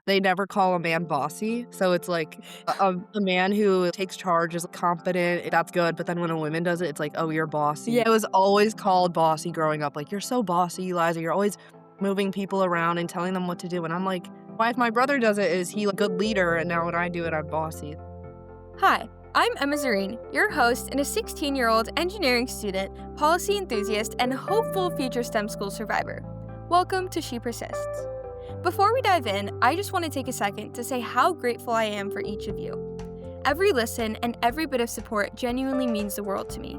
they never call a man bossy. So it's like a man who takes charge is competent, that's good. But then when a woman does it, it's like, oh, you're bossy. Yeah. I was always called bossy growing up. Like, you're so bossy, Eliza. You're always moving people around and telling them what to do. And I'm like, why, if my brother does it, is he a good leader? And now when I do it, I'm bossy. Hi, I'm Emma Zareen, your host and a 16-year-old engineering student, policy enthusiast, and hopeful future STEM school survivor. Welcome to She Persists. Before we dive in, I just want to take a second to say how grateful I am for each of you. Every listen and every bit of support genuinely means the world to me.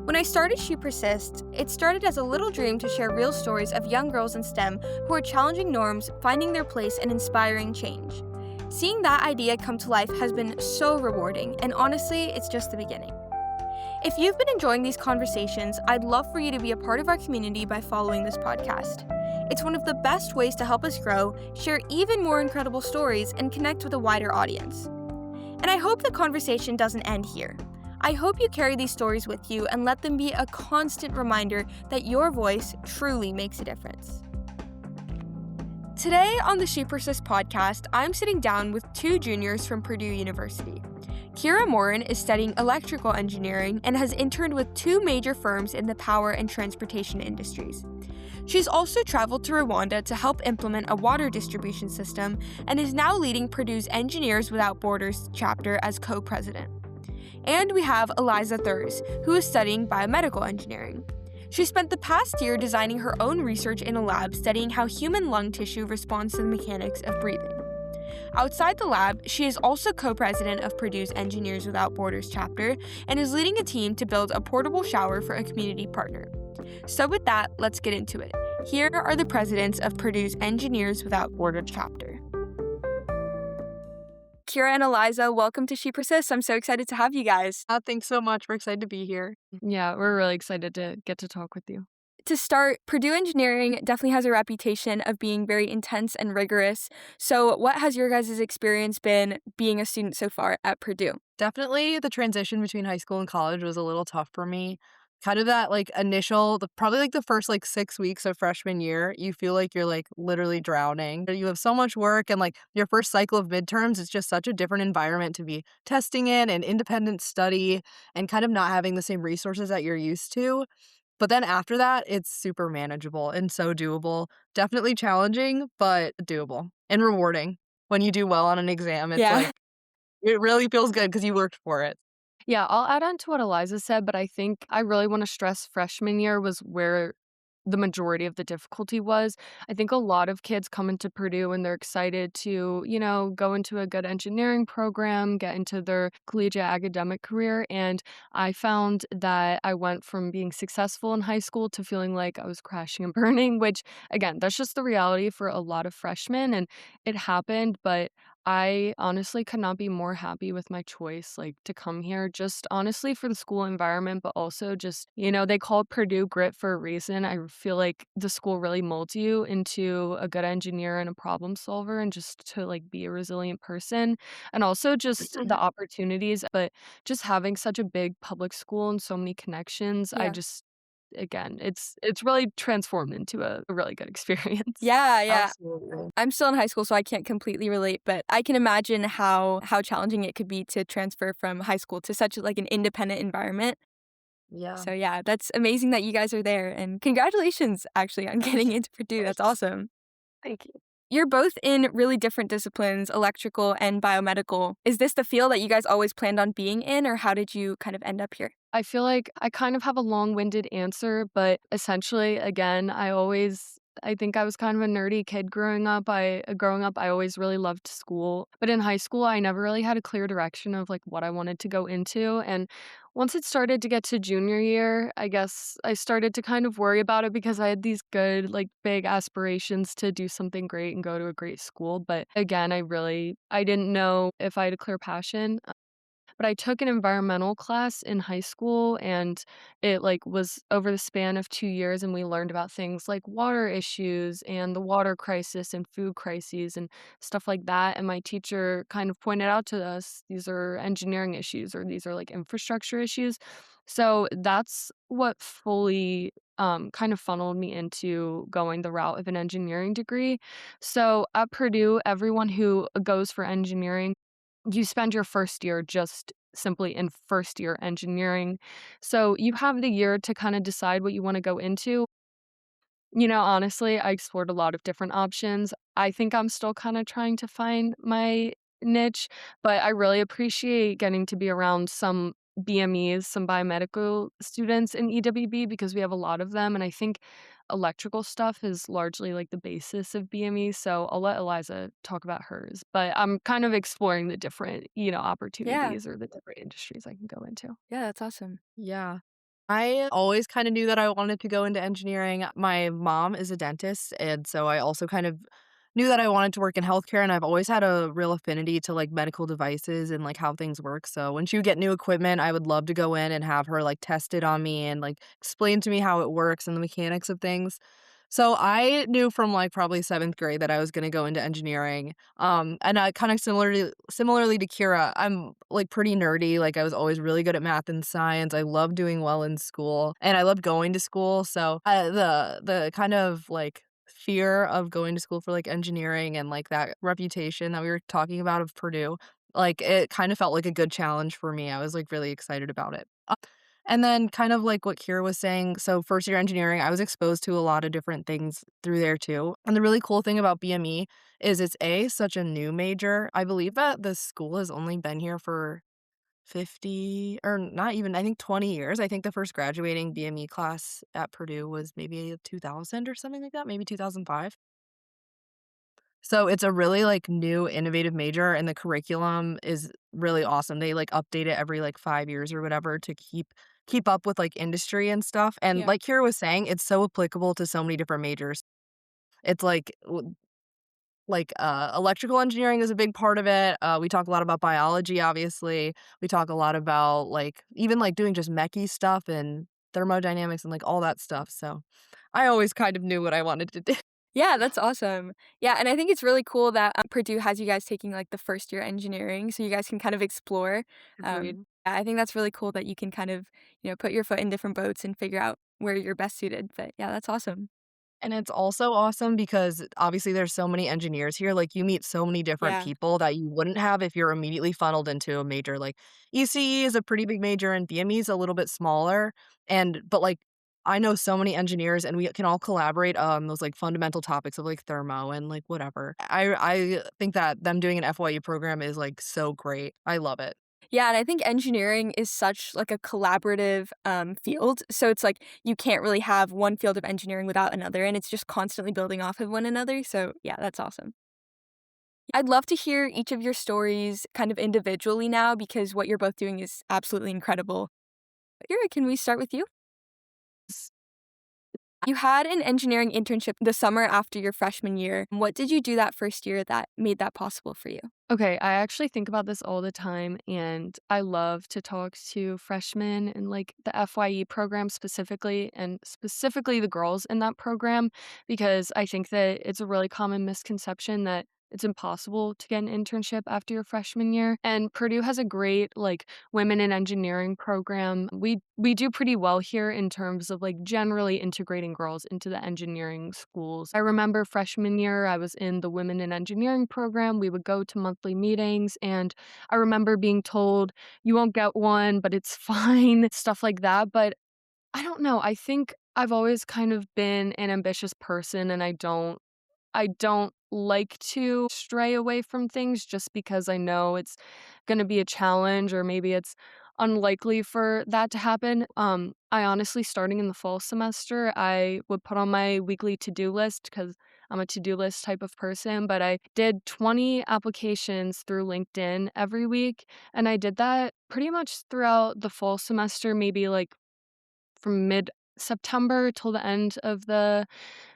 When I started She Persists, it started as a little dream to share real stories of young girls in STEM who are challenging norms, finding their place, and inspiring change. Seeing that idea come to life has been so rewarding, and honestly, it's just the beginning. If you've been enjoying these conversations, I'd love for you to be a part of our community by following this podcast. It's one of the best ways to help us grow, share even more incredible stories, and connect with a wider audience. And I hope the conversation doesn't end here. I hope you carry these stories with you and let them be a constant reminder that your voice truly makes a difference. Today on the She Persists podcast, I'm sitting down with two juniors from Purdue University. Keira Morrin is studying electrical engineering and has interned with two major firms in the power and transportation industries. She's also traveled to Rwanda to help implement a water distribution system and is now leading Purdue's Engineers Without Borders chapter as co-president. And we have Eliza Thurs, who is studying biomedical engineering. She spent the past year designing her own research in a lab studying how human lung tissue responds to the mechanics of breathing. Outside the lab, she is also co-president of Purdue's Engineers Without Borders chapter and is leading a team to build a portable shower for a community partner. So with that, let's get into it. Here are the presidents of Purdue's Engineers Without Borders chapter. Keira and Eliza, welcome to She Persists. I'm so excited to have you guys. Thanks so much. We're excited to be here. Yeah, we're really excited to get to talk with you. To start, Purdue engineering definitely has a reputation of being very intense and rigorous. So what has your guys' experience been being a student so far at Purdue? Definitely the transition between high school and college was a little tough for me. Kind of that initial, probably the first 6 weeks of freshman year, you feel like you're literally drowning. You have so much work and your first cycle of midterms, it's just such a different environment to be testing in and independent study and kind of not having the same resources that you're used to. But then after that, it's super manageable and so doable. Definitely challenging, but doable and rewarding. When you do well on an exam, it's it really feels good because you worked for it. Yeah, I'll add on to what Eliza said, but I think I really want to stress freshman year was where the majority of the difficulty was. I think a lot of kids come into Purdue and they're excited to, go into a good engineering program, get into their collegiate academic career. And I found that I went from being successful in high school to feeling like I was crashing and burning, which again, that's just the reality for a lot of freshmen. And it happened, but I honestly could not be more happy with my choice, to come here, just honestly for the school environment, but also just, they call Purdue grit for a reason. I feel like the school really molds you into a good engineer and a problem solver and just to be a resilient person. And also just the opportunities, but just having such a big public school and so many connections, Yeah. Again, it's really transformed into a really good experience. Yeah. Absolutely. I'm still in high school, so I can't completely relate, but I can imagine how challenging it could be to transfer from high school to such an independent environment. Yeah. So yeah, that's amazing that you guys are there, and congratulations actually on getting into Purdue. That's awesome. Thank you. You're both in really different disciplines, electrical and biomedical. Is this the field that you guys always planned on being in, or how did you kind of end up here? I feel like I kind of have a long-winded answer, but essentially, again, I think I was kind of a nerdy kid growing up. I always really loved school, but in high school, I never really had a clear direction of what I wanted to go into. And once it started to get to junior year, I guess I started to kind of worry about it because I had these good, big aspirations to do something great and go to a great school. But again, I didn't know if I had a clear passion. but I took an environmental class in high school, and it, like, was over the span of 2 years, and we learned about things like water issues and the water crisis and food crises and stuff like that, and my teacher kind of pointed out to us, "These are engineering issues," or, "These are, like, infrastructure issues." So that's what fully, kind of funneled me into going the route of an engineering degree. So at Purdue, everyone who goes for engineering, you spend your first year just simply in first year engineering. So you have the year to kind of decide what you want to go into. Honestly, I explored a lot of different options. I think I'm still kind of trying to find my niche, but I really appreciate getting to be around some BMEs, some biomedical students in EWB because we have a lot of them. And I think electrical stuff is largely like the basis of BME. So I'll let Eliza talk about hers, but I'm kind of exploring the different, Yeah. opportunities or the different industries I can go into. Yeah, that's awesome. Yeah. I always kinda knew that I wanted to go into engineering. My mom is a dentist, and so I also kind of knew that I wanted to work in healthcare, and I've always had a real affinity to, like, medical devices and, like, how things work, so when she would get new equipment, I would love to go in and have her, like, test it on me and, like, explain to me how it works and the mechanics of things. So I knew from, like, probably 7th grade that I was gonna go into engineering, and I kinda similarly to Kira, I'm, like, pretty nerdy, like, I was always really good at math and science, I loved doing well in school, and I loved going to school, so, the kind of, like, fear of going to school for, like, engineering and, like, that reputation that we were talking about of Purdue, like, it kind of felt like a good challenge for me, I was, like, really excited about it. And then kind of like what Kira was saying, so first year engineering, I was exposed to a lot of different things through there too. And the really cool thing about BME is it's such a new major. I believe that the school has only been here for 50 or not even, I think 20 years. I think the first graduating BME class at Purdue was maybe 2000 or something like that, maybe 2005. So it's a really, like, new innovative major, and the curriculum is really awesome. They, like, update it every, like, 5 years or whatever to keep up with, like, industry and stuff, and Yeah. like Kira was saying, it's so applicable to so many different majors. It's electrical engineering is a big part of it, we talk a lot about biology, obviously. We talk a lot about, like, even, like, doing just mechy stuff and thermodynamics and, like, all that stuff, so I always kind of knew what I wanted to do. Yeah, that's awesome. Yeah, and I think it's really cool that, Purdue has you guys taking, like, the first year engineering so you guys can kind of explore. Agreed. Yeah, I think that's really cool that you can kind of, put your foot in different boats and figure out where you're best suited, but yeah, that's awesome. And it's also awesome because obviously there's so many engineers here, like, you meet so many different Yeah. people that you wouldn't have if you're immediately funneled into a major, like, ECE is a pretty big major and BME is a little bit smaller, but, like, I know so many engineers and we can all collaborate on those, like, fundamental topics of, like, thermo and, like, whatever. I think that them doing an FYE program is, like, so great. I love it. Yeah, and I think engineering is such, like, a collaborative, field, so it's like you can't really have one field of engineering without another, and it's just constantly building off of one another, so yeah, that's awesome. I'd love to hear each of your stories kind of individually now because what you're both doing is absolutely incredible. Ira, can we start with you? You had an engineering internship the summer after your freshman year. What did you do that first year that made that possible for you? Okay, I actually think about this all the time, and I love to talk to freshmen and like the FYE program specifically, and specifically the girls in that program, because I think that it's a really common misconception that it's impossible to get an internship after your freshman year. And Purdue has a great like women in engineering program. We do pretty well here in terms of like generally integrating girls into the engineering schools. I remember freshman year I was in the women in engineering program. We would go to monthly meetings, and I remember being told you won't get one, but it's fine, stuff like that. But I don't know. I think I've always kind of been an ambitious person, and I don't like to stray away from things just because I know it's gonna be a challenge or maybe it's unlikely for that to happen. I honestly, starting in the fall semester, I would put on my weekly to-do list because 'cause I'm a to-do list type of person, but I did 20 applications through LinkedIn every week, and I did that pretty much throughout the fall semester, maybe, like, from September till the end of the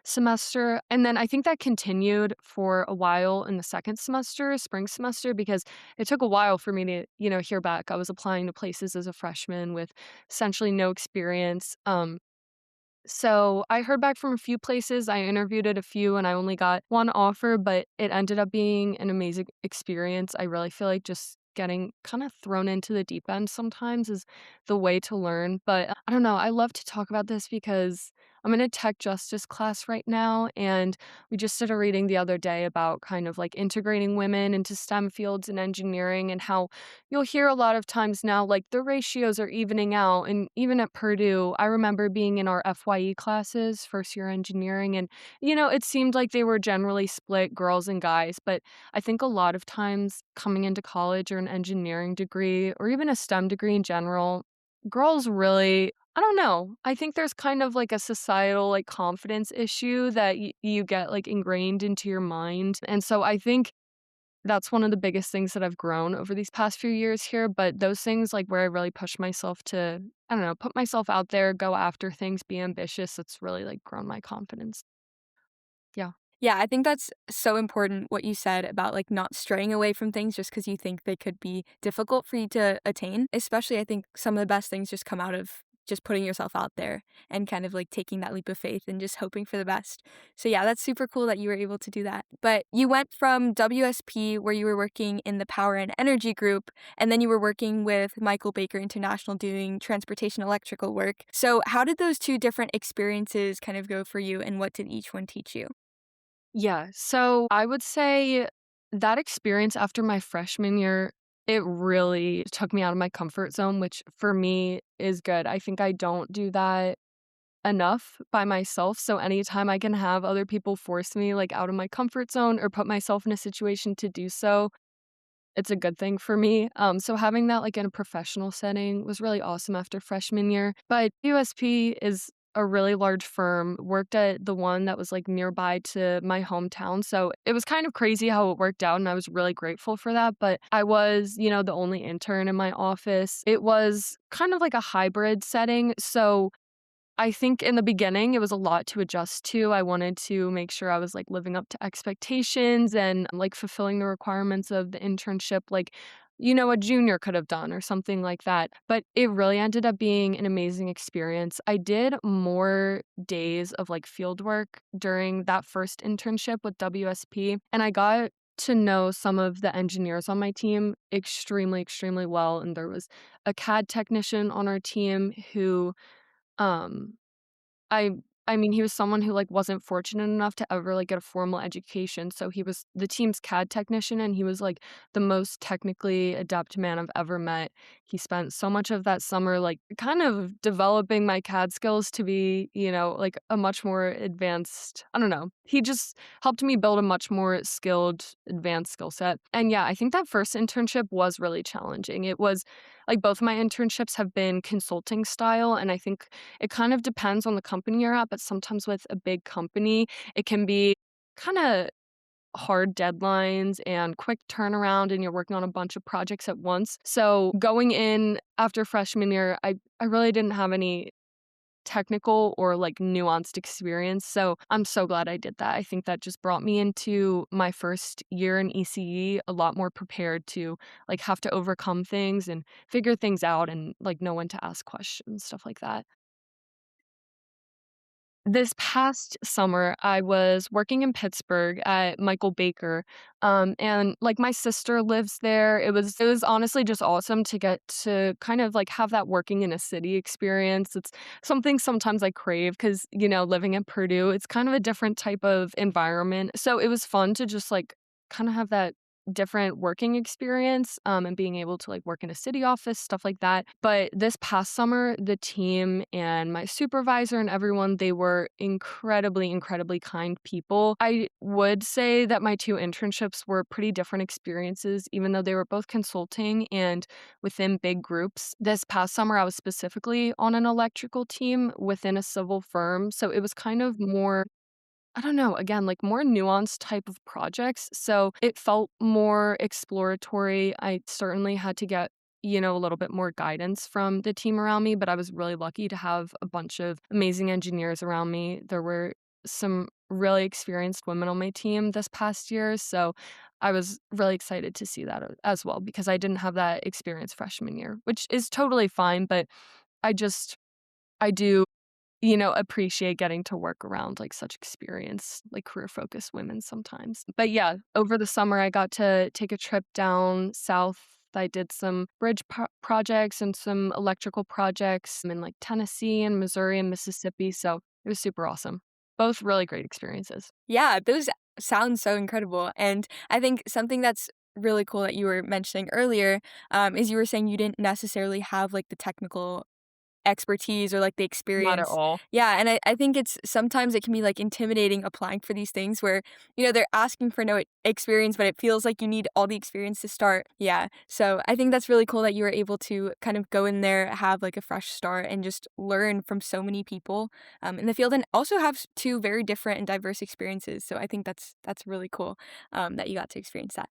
semester. And then I think that continued for a while in the second semester, spring semester, because it took a while for me to, hear back. I was applying to places as a freshman with essentially no experience. So I heard back from a few places. I interviewed at a few and I only got one offer, but it ended up being an amazing experience. I really feel like just getting kind of thrown into the deep end sometimes is the way to learn. But I don't know. I love to talk about this because I'm in a tech justice class right now. And we just started reading the other day about kind of like integrating women into STEM fields and engineering and how you'll hear a lot of times now, like the ratios are evening out. And even at Purdue, I remember being in our FYE classes, first year engineering, and, it seemed like they were generally split girls and guys. But I think a lot of times coming into college or an engineering degree or even a STEM degree in general, girls really, I don't know. I think there's kind of like a societal like confidence issue that you get like ingrained into your mind. And so I think that's one of the biggest things that I've grown over these past few years here, but those things, like, where I really push myself to, I don't know, put myself out there, go after things, be ambitious, it's really, like, grown my confidence. Yeah. Yeah, I think that's so important what you said about like not straying away from things just because you think they could be difficult for you to attain. Especially, I think some of the best things just come out of just putting yourself out there and kind of like taking that leap of faith and just hoping for the best. So, yeah, that's super cool that you were able to do that. But you went from WSP, where you were working in the power and energy group, and then you were working with Michael Baker International doing transportation electrical work. So, how did those two different experiences kind of go for you, and what did each one teach you? Yeah, so I would say that experience after my freshman year, it really took me out of my comfort zone, which for me is good. I think I don't do that enough by myself, so anytime I can have other people force me, like, out of my comfort zone or put myself in a situation to do so, it's a good thing for me. So having that, like, in a professional setting was really awesome after freshman year. But USP is a really large firm, worked at the one that was, like, nearby to my hometown, so it was kind of crazy how it worked out, and I was really grateful for that, but I was, the only intern in my office. It was kind of like a hybrid setting, so I think in the beginning, it was a lot to adjust to. I wanted to make sure I was, like, living up to expectations and, like, fulfilling the requirements of the internship, like, a junior could have done or something like that. But it really ended up being an amazing experience. I did more days of, like, field work during that first internship with WSP, and I got to know some of the engineers on my team extremely, extremely well, and there was a CAD technician on our team who um, I I mean, he was someone who, like, wasn't fortunate enough to ever, like, get a formal education, so he was the team's CAD technician, and he was, like, the most technically adept man I've ever met. He spent so much of that summer, like, kind of developing my CAD skills to be, like, a much more advanced, I don't know. He just helped me build a much more skilled, advanced skill set, and yeah, I think that first internship was really challenging. It was like, both of my internships have been consulting style, and I think it kind of depends on the company you're at, but sometimes with a big company, it can be kinda hard deadlines and quick turnaround, and you're working on a bunch of projects at once. So, going in after freshman year, I really didn't have any technical or, like, nuanced experience, so I'm so glad I did that. I think that just brought me into my first year in ECE a lot more prepared to, like, have to overcome things and figure things out and, like, know when to ask questions, stuff like that. This past summer, I was working in Pittsburgh at Michael Baker, and, like, my sister lives there. It was honestly just awesome to get to kind of, like, have that working in a city experience. It's something sometimes I crave because living at Purdue, it's kind of a different type of environment. So it was fun to just, like, kinda have that different working experience, and being able to, like, work in a city office, stuff like that. But this past summer, the team and my supervisor and everyone, they were incredibly, incredibly kind people. I would say that my 2 internships were pretty different experiences, even though they were both consulting and within big groups. This past summer, I was specifically on an electrical team within a civil firm, so it was kind of more, I don't know, again, like, more nuanced type of projects, so it felt more exploratory. I certainly had to get a little bit more guidance from the team around me, but I was really lucky to have a bunch of amazing engineers around me. There were some really experienced women on my team this past year, so I was really excited to see that as well because I didn't have that experience freshman year, which is totally fine, but I just I do appreciate getting to work around, like, such experienced, like, career-focused women sometimes. But, yeah, over the summer, I got to take a trip down south. I did some bridge projects and some electrical projects in, like, Tennessee and Missouri and Mississippi, so it was super awesome. Both really great experiences. Yeah, those sound so incredible. And I think something that's really cool that you were mentioning earlier, is you were saying you didn't necessarily have like the technical expertise or, like, the Not at experience. all. Yeah, and I think it's sometimes it can be, like, intimidating applying for these things where, they're asking for no experience, but it feels like you need all the experience to start. Yeah, so I think that's really cool that you were able to kind of go in there, have, like, a fresh start, and just learn from so many people, in the field, and also have 2 very different and diverse experiences, so I think that's really cool, that you got to experience that.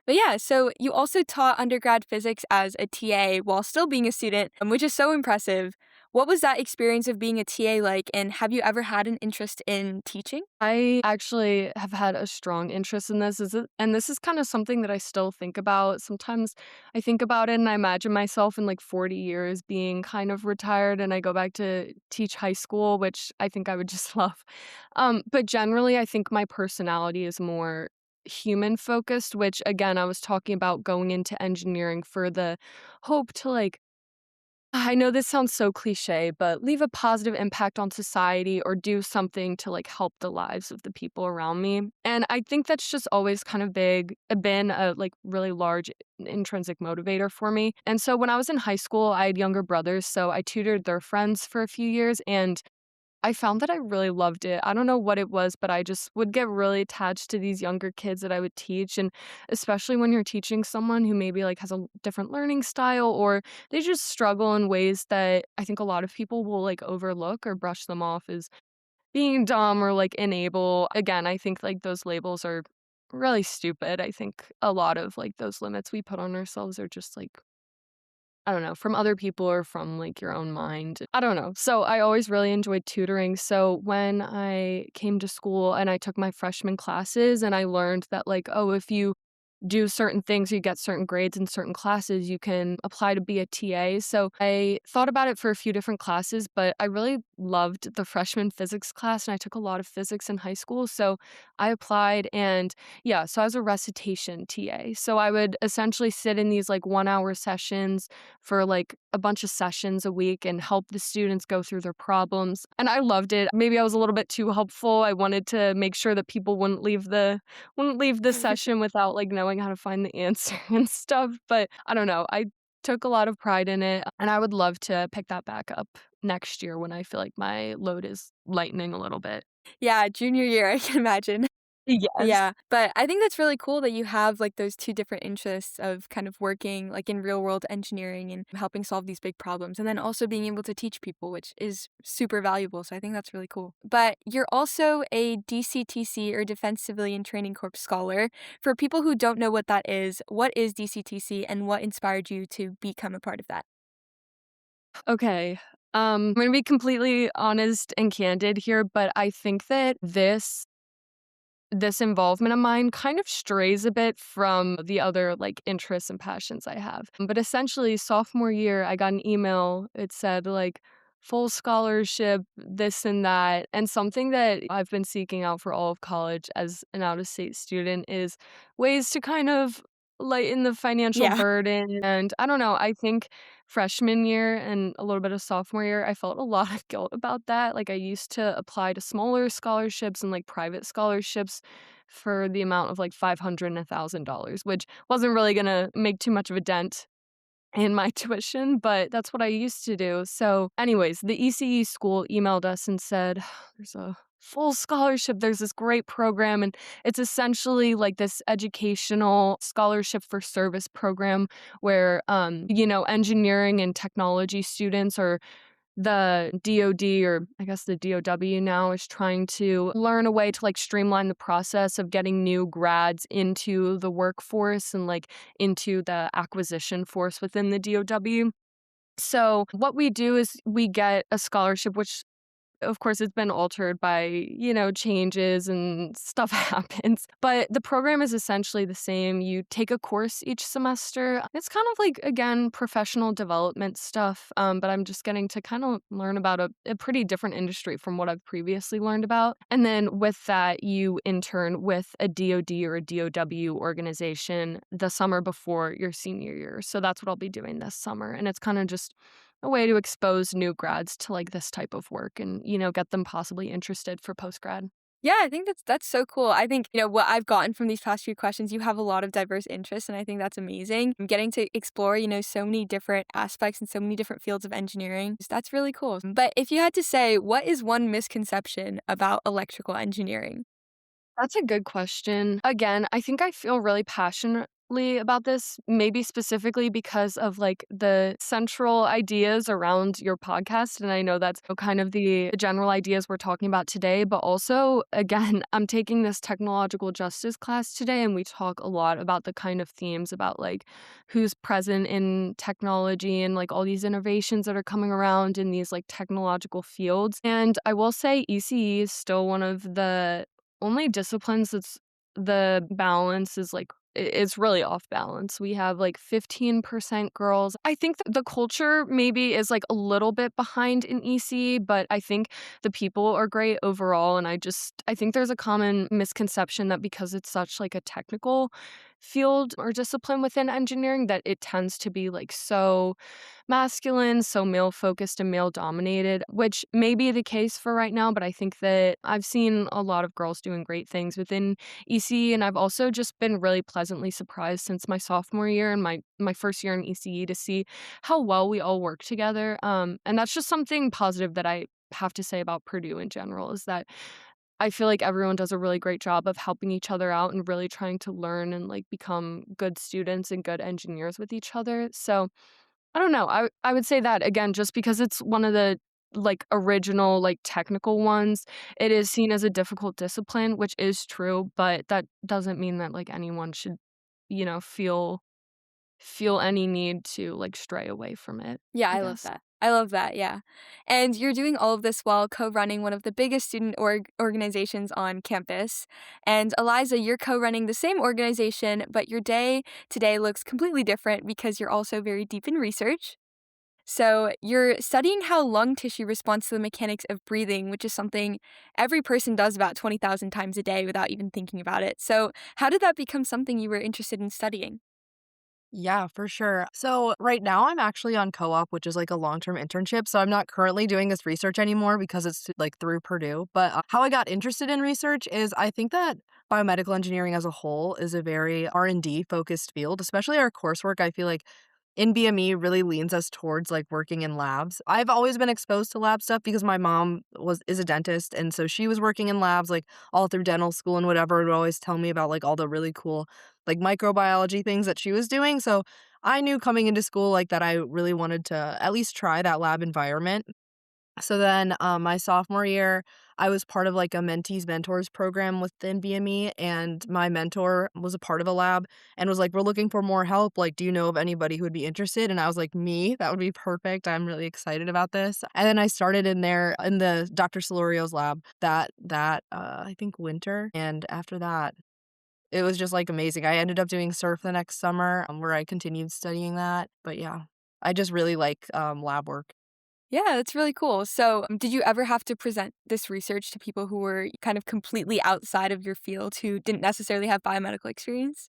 But yeah, so you also taught undergrad physics as a TA while still being a student, which is so impressive. What was that experience of being a TA like, and have you ever had an interest in teaching? I actually have had a strong interest in this, and this is kind of something that I still think about. Sometimes I think about it and I imagine myself in like 40 years being kind of retired and I go back to teach high school, which I think I would just love. But generally, I think my personality is more human focused, which again, I was talking about going into engineering for the hope to like I know this sounds so cliche, but leave a positive impact on society or do something to like help the lives of the people around me. And I think that's just always kind of been a like really large intrinsic motivator for me. And so when I was in high school, I had younger brothers, so I tutored their friends for a few years and I found that I really loved it. I don't know what it was, but I just would get really attached to these younger kids that I would teach, and especially when you're teaching someone who maybe, like, has a different learning style or they just struggle in ways that I think a lot of people will, like, overlook or brush them off as being dumb or, like, unable. Again, I think, like, those labels are really stupid. I think a lot of, like, those limits we put on ourselves are just, like, I don't know, from other people or from, like, your own mind. I don't know. So, I always really enjoyed tutoring, so when I came to school and I took my freshman classes and I learned that, like, oh, if you do certain things, you get certain grades in certain classes, you can apply to be a TA. So I thought about it for a few different classes, but I really loved the freshman physics class and I took a lot of physics in high school. So I applied and yeah, so I was a recitation TA. So I would essentially sit in these like 1 hour sessions for like a bunch of sessions a week and help the students go through their problems. And I loved it. Maybe I was a little bit too helpful. I wanted to make sure that people wouldn't leave the session without, like, knowing how to find the answer and stuff, but I don't know, I took a lot of pride in it, and I would love to pick that back up next year when I feel like my load is lightening a little bit. Yeah, junior year, I can imagine. Yes. Yeah, but I think that's really cool that you have, like, those 2 different interests of kind of working, like, in real world engineering and helping solve these big problems, and then also being able to teach people, which is super valuable, so I think that's really cool. But you're also a DCTC or Defense Civilian Training Corps scholar. For people who don't know what that is, what is DCTC and what inspired you to become a part of that? Okay, I'm gonna be completely honest and candid here, but I think that this involvement of mine kind of strays a bit from the other like interests and passions I have. But essentially, sophomore year, I got an email. It said like full scholarship, this and that. And something that I've been seeking out for all of college as an out of state student is ways to kind of lighten the financial Yeah. burden. And I don't know, I think freshman year and a little bit of sophomore year, I felt a lot of guilt about that. Like I used to apply to smaller scholarships and like private scholarships for the amount of like 500 and $1,000, which wasn't really gonna make too much of a dent in my tuition, but that's what I used to do. So, anyways, the ECE school emailed us and said, there's a full scholarship. There's this great program, and it's essentially like this educational scholarship for service program where, engineering and technology students are the DoD, or I guess the DOW now, is trying to learn a way to like streamline the process of getting new grads into the workforce and like into the acquisition force within the DOW. So what we do is we get a scholarship, which of course, it's been altered by, changes and stuff happens. But the program is essentially the same. You take a course each semester. It's kind of like, again, professional development stuff. But I'm just getting to kind of learn about a pretty different industry from what I've previously learned about. And then with that, you intern with a DoD or a DOW organization the summer before your senior year. So that's what I'll be doing this summer. And it's kind of just a way to expose new grads to like this type of work and, get them possibly interested for post grad. Yeah, I think that's so cool. I think, what I've gotten from these past few questions, you have a lot of diverse interests, and I think that's amazing. Getting to explore, so many different aspects and so many different fields of engineering, that's really cool. But if you had to say, what is one misconception about electrical engineering? That's a good question. Again, I think I feel really passionately about this, maybe specifically because of like the central ideas around your podcast. And I know that's kind of the general ideas we're talking about today. But also, again, I'm taking this technological justice class today, and we talk a lot about the kind of themes about like who's present in technology and like all these innovations that are coming around in these like technological fields. And I will say ECE is still one of the only disciplines that's the balance is like it's really off balance. We have like 15% girls. I think the culture maybe is like a little bit behind in EC, but I think the people are great overall. And I think there's a common misconception that because it's such like a technical field or discipline within engineering that it tends to be like so masculine, so male focused and male dominated, which may be the case for right now. But I think that I've seen a lot of girls doing great things within ECE, and I've also just been really pleasantly surprised since my sophomore year and my first year in ECE to see how well we all work together. And that's just something positive that I have to say about Purdue in general, is that I feel like everyone does a really great job of helping each other out and really trying to learn and like become good students and good engineers with each other. So I don't know. I would say that again, just because it's one of the like original like technical ones, it is seen as a difficult discipline, which is true, but that doesn't mean that like anyone should, feel any need to like stray away from it, Yeah, I I love guess. that. I love that, yeah. And you're doing all of this while co-running one of the biggest student organizations on campus. And Eliza, you're co-running the same organization, but your day today looks completely different because you're also very deep in research. So you're studying how lung tissue responds to the mechanics of breathing, which is something every person does about 20,000 times a day without even thinking about it. So how did that become something you were interested in studying? Yeah, for sure. So right now I'm actually on co-op, which is like a long-term internship. So I'm not currently doing this research anymore because it's like through Purdue. But how I got interested in research is I think that biomedical engineering as a whole is a very R&D focused field, especially our coursework. I feel like in BME really leans us towards like working in labs. I've always been exposed to lab stuff because my mom is a dentist, and so she was working in labs like all through dental school and whatever, and would always tell me about like all the really cool like microbiology things that she was doing. So I knew coming into school like that I really wanted to at least try that lab environment. So then, my sophomore year, I was part of like a mentees mentors program within BME, and my mentor was a part of a lab and was like, "We're looking for more help. Like, do you know of anybody who would be interested?" And I was like, "Me, that would be perfect. I'm really excited about this." And then I started in there in the Dr. Solorio's lab I think winter, and after that, it was just like amazing. I ended up doing surf the next summer, where I continued studying that. But yeah, I just really like lab work. Yeah, that's really cool. So, did you ever have to present this research to people who were kind of completely outside of your field who didn't necessarily have biomedical experience?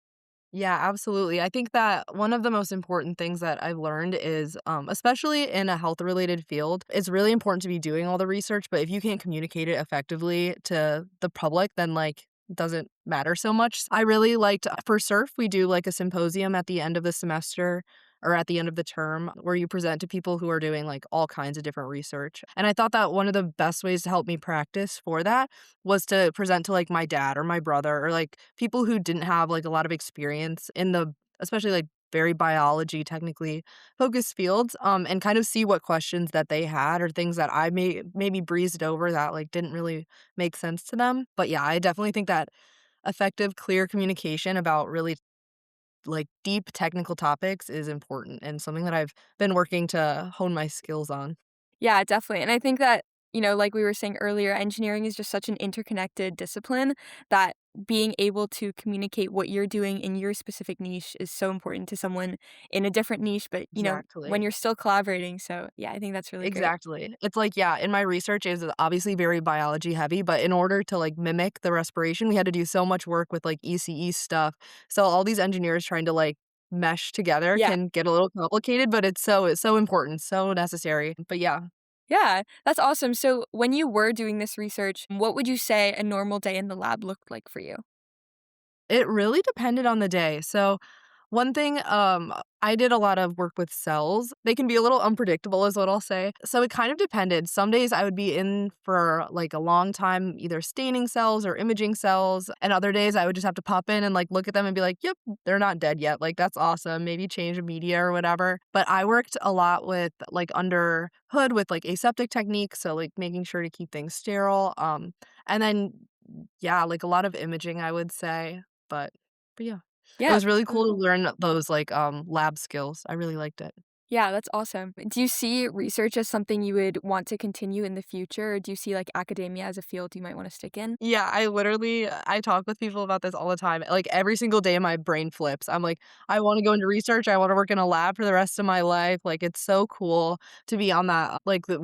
Yeah, absolutely. I think that one of the most important things that I've learned is, especially in a health related field, it's really important to be doing all the research. But if you can't communicate it effectively to the public, then like it doesn't matter so much. I really liked for surf, we do like a symposium at the end of the semester or at the end of the term where you present to people who are doing like all kinds of different research. And I thought that one of the best ways to help me practice for that was to present to like my dad or my brother or like people who didn't have like a lot of experience in the especially like very biology technically focused fields, and kind of see what questions that they had or things that I maybe breezed over that, like, didn't really make sense to them. But yeah, I definitely think that effective, clear communication about really, like, deep technical topics is important and something that I've been working to hone my skills on. Yeah, definitely. And I think that, like we were saying earlier, engineering is just such an interconnected discipline that being able to communicate what you're doing in your specific niche is so important to someone in a different niche, but, when Exactly. you're still collaborating. So, yeah, I think that's really great. Exactly. It's like, yeah, in my research is obviously very biology heavy, but in order to like mimic the respiration, we had to do so much work with like ECE stuff. So all these engineers trying to like mesh together Yeah. can get a little complicated, but it's so important, so necessary. But yeah, Yeah, that's awesome. So, when you were doing this research, what would you say a normal day in the lab looked like for you? it really depended on the day. So one thing, I did a lot of work with cells. They can be a little unpredictable is what I'll say. So it kind of depended. Some days I would be in for, like, a long time, either staining cells or imaging cells, and other days I would just have to pop in and, like, look at them and be like, "Yep, they're not dead yet." Like, "That's awesome." Maybe change a media or whatever. But I worked a lot with, like, under hood with, like, aseptic techniques, so, like, making sure to keep things sterile, and then, yeah, like, a lot of imaging, I would say, but yeah. It Yeah, was really really cool to cool. learn those, like, lab skills. I really liked it. Yeah, that's awesome. Do you see research as something you would want to continue in the future, or do you see, like, academia as a field you might wanna stick in? Yeah, I talk with people about this all the time. Like, every single day, my brain flips. I'm like, "I wanna go into research. I wanna work in a lab for the rest of my life." Like, it's so cool to be on that, like, the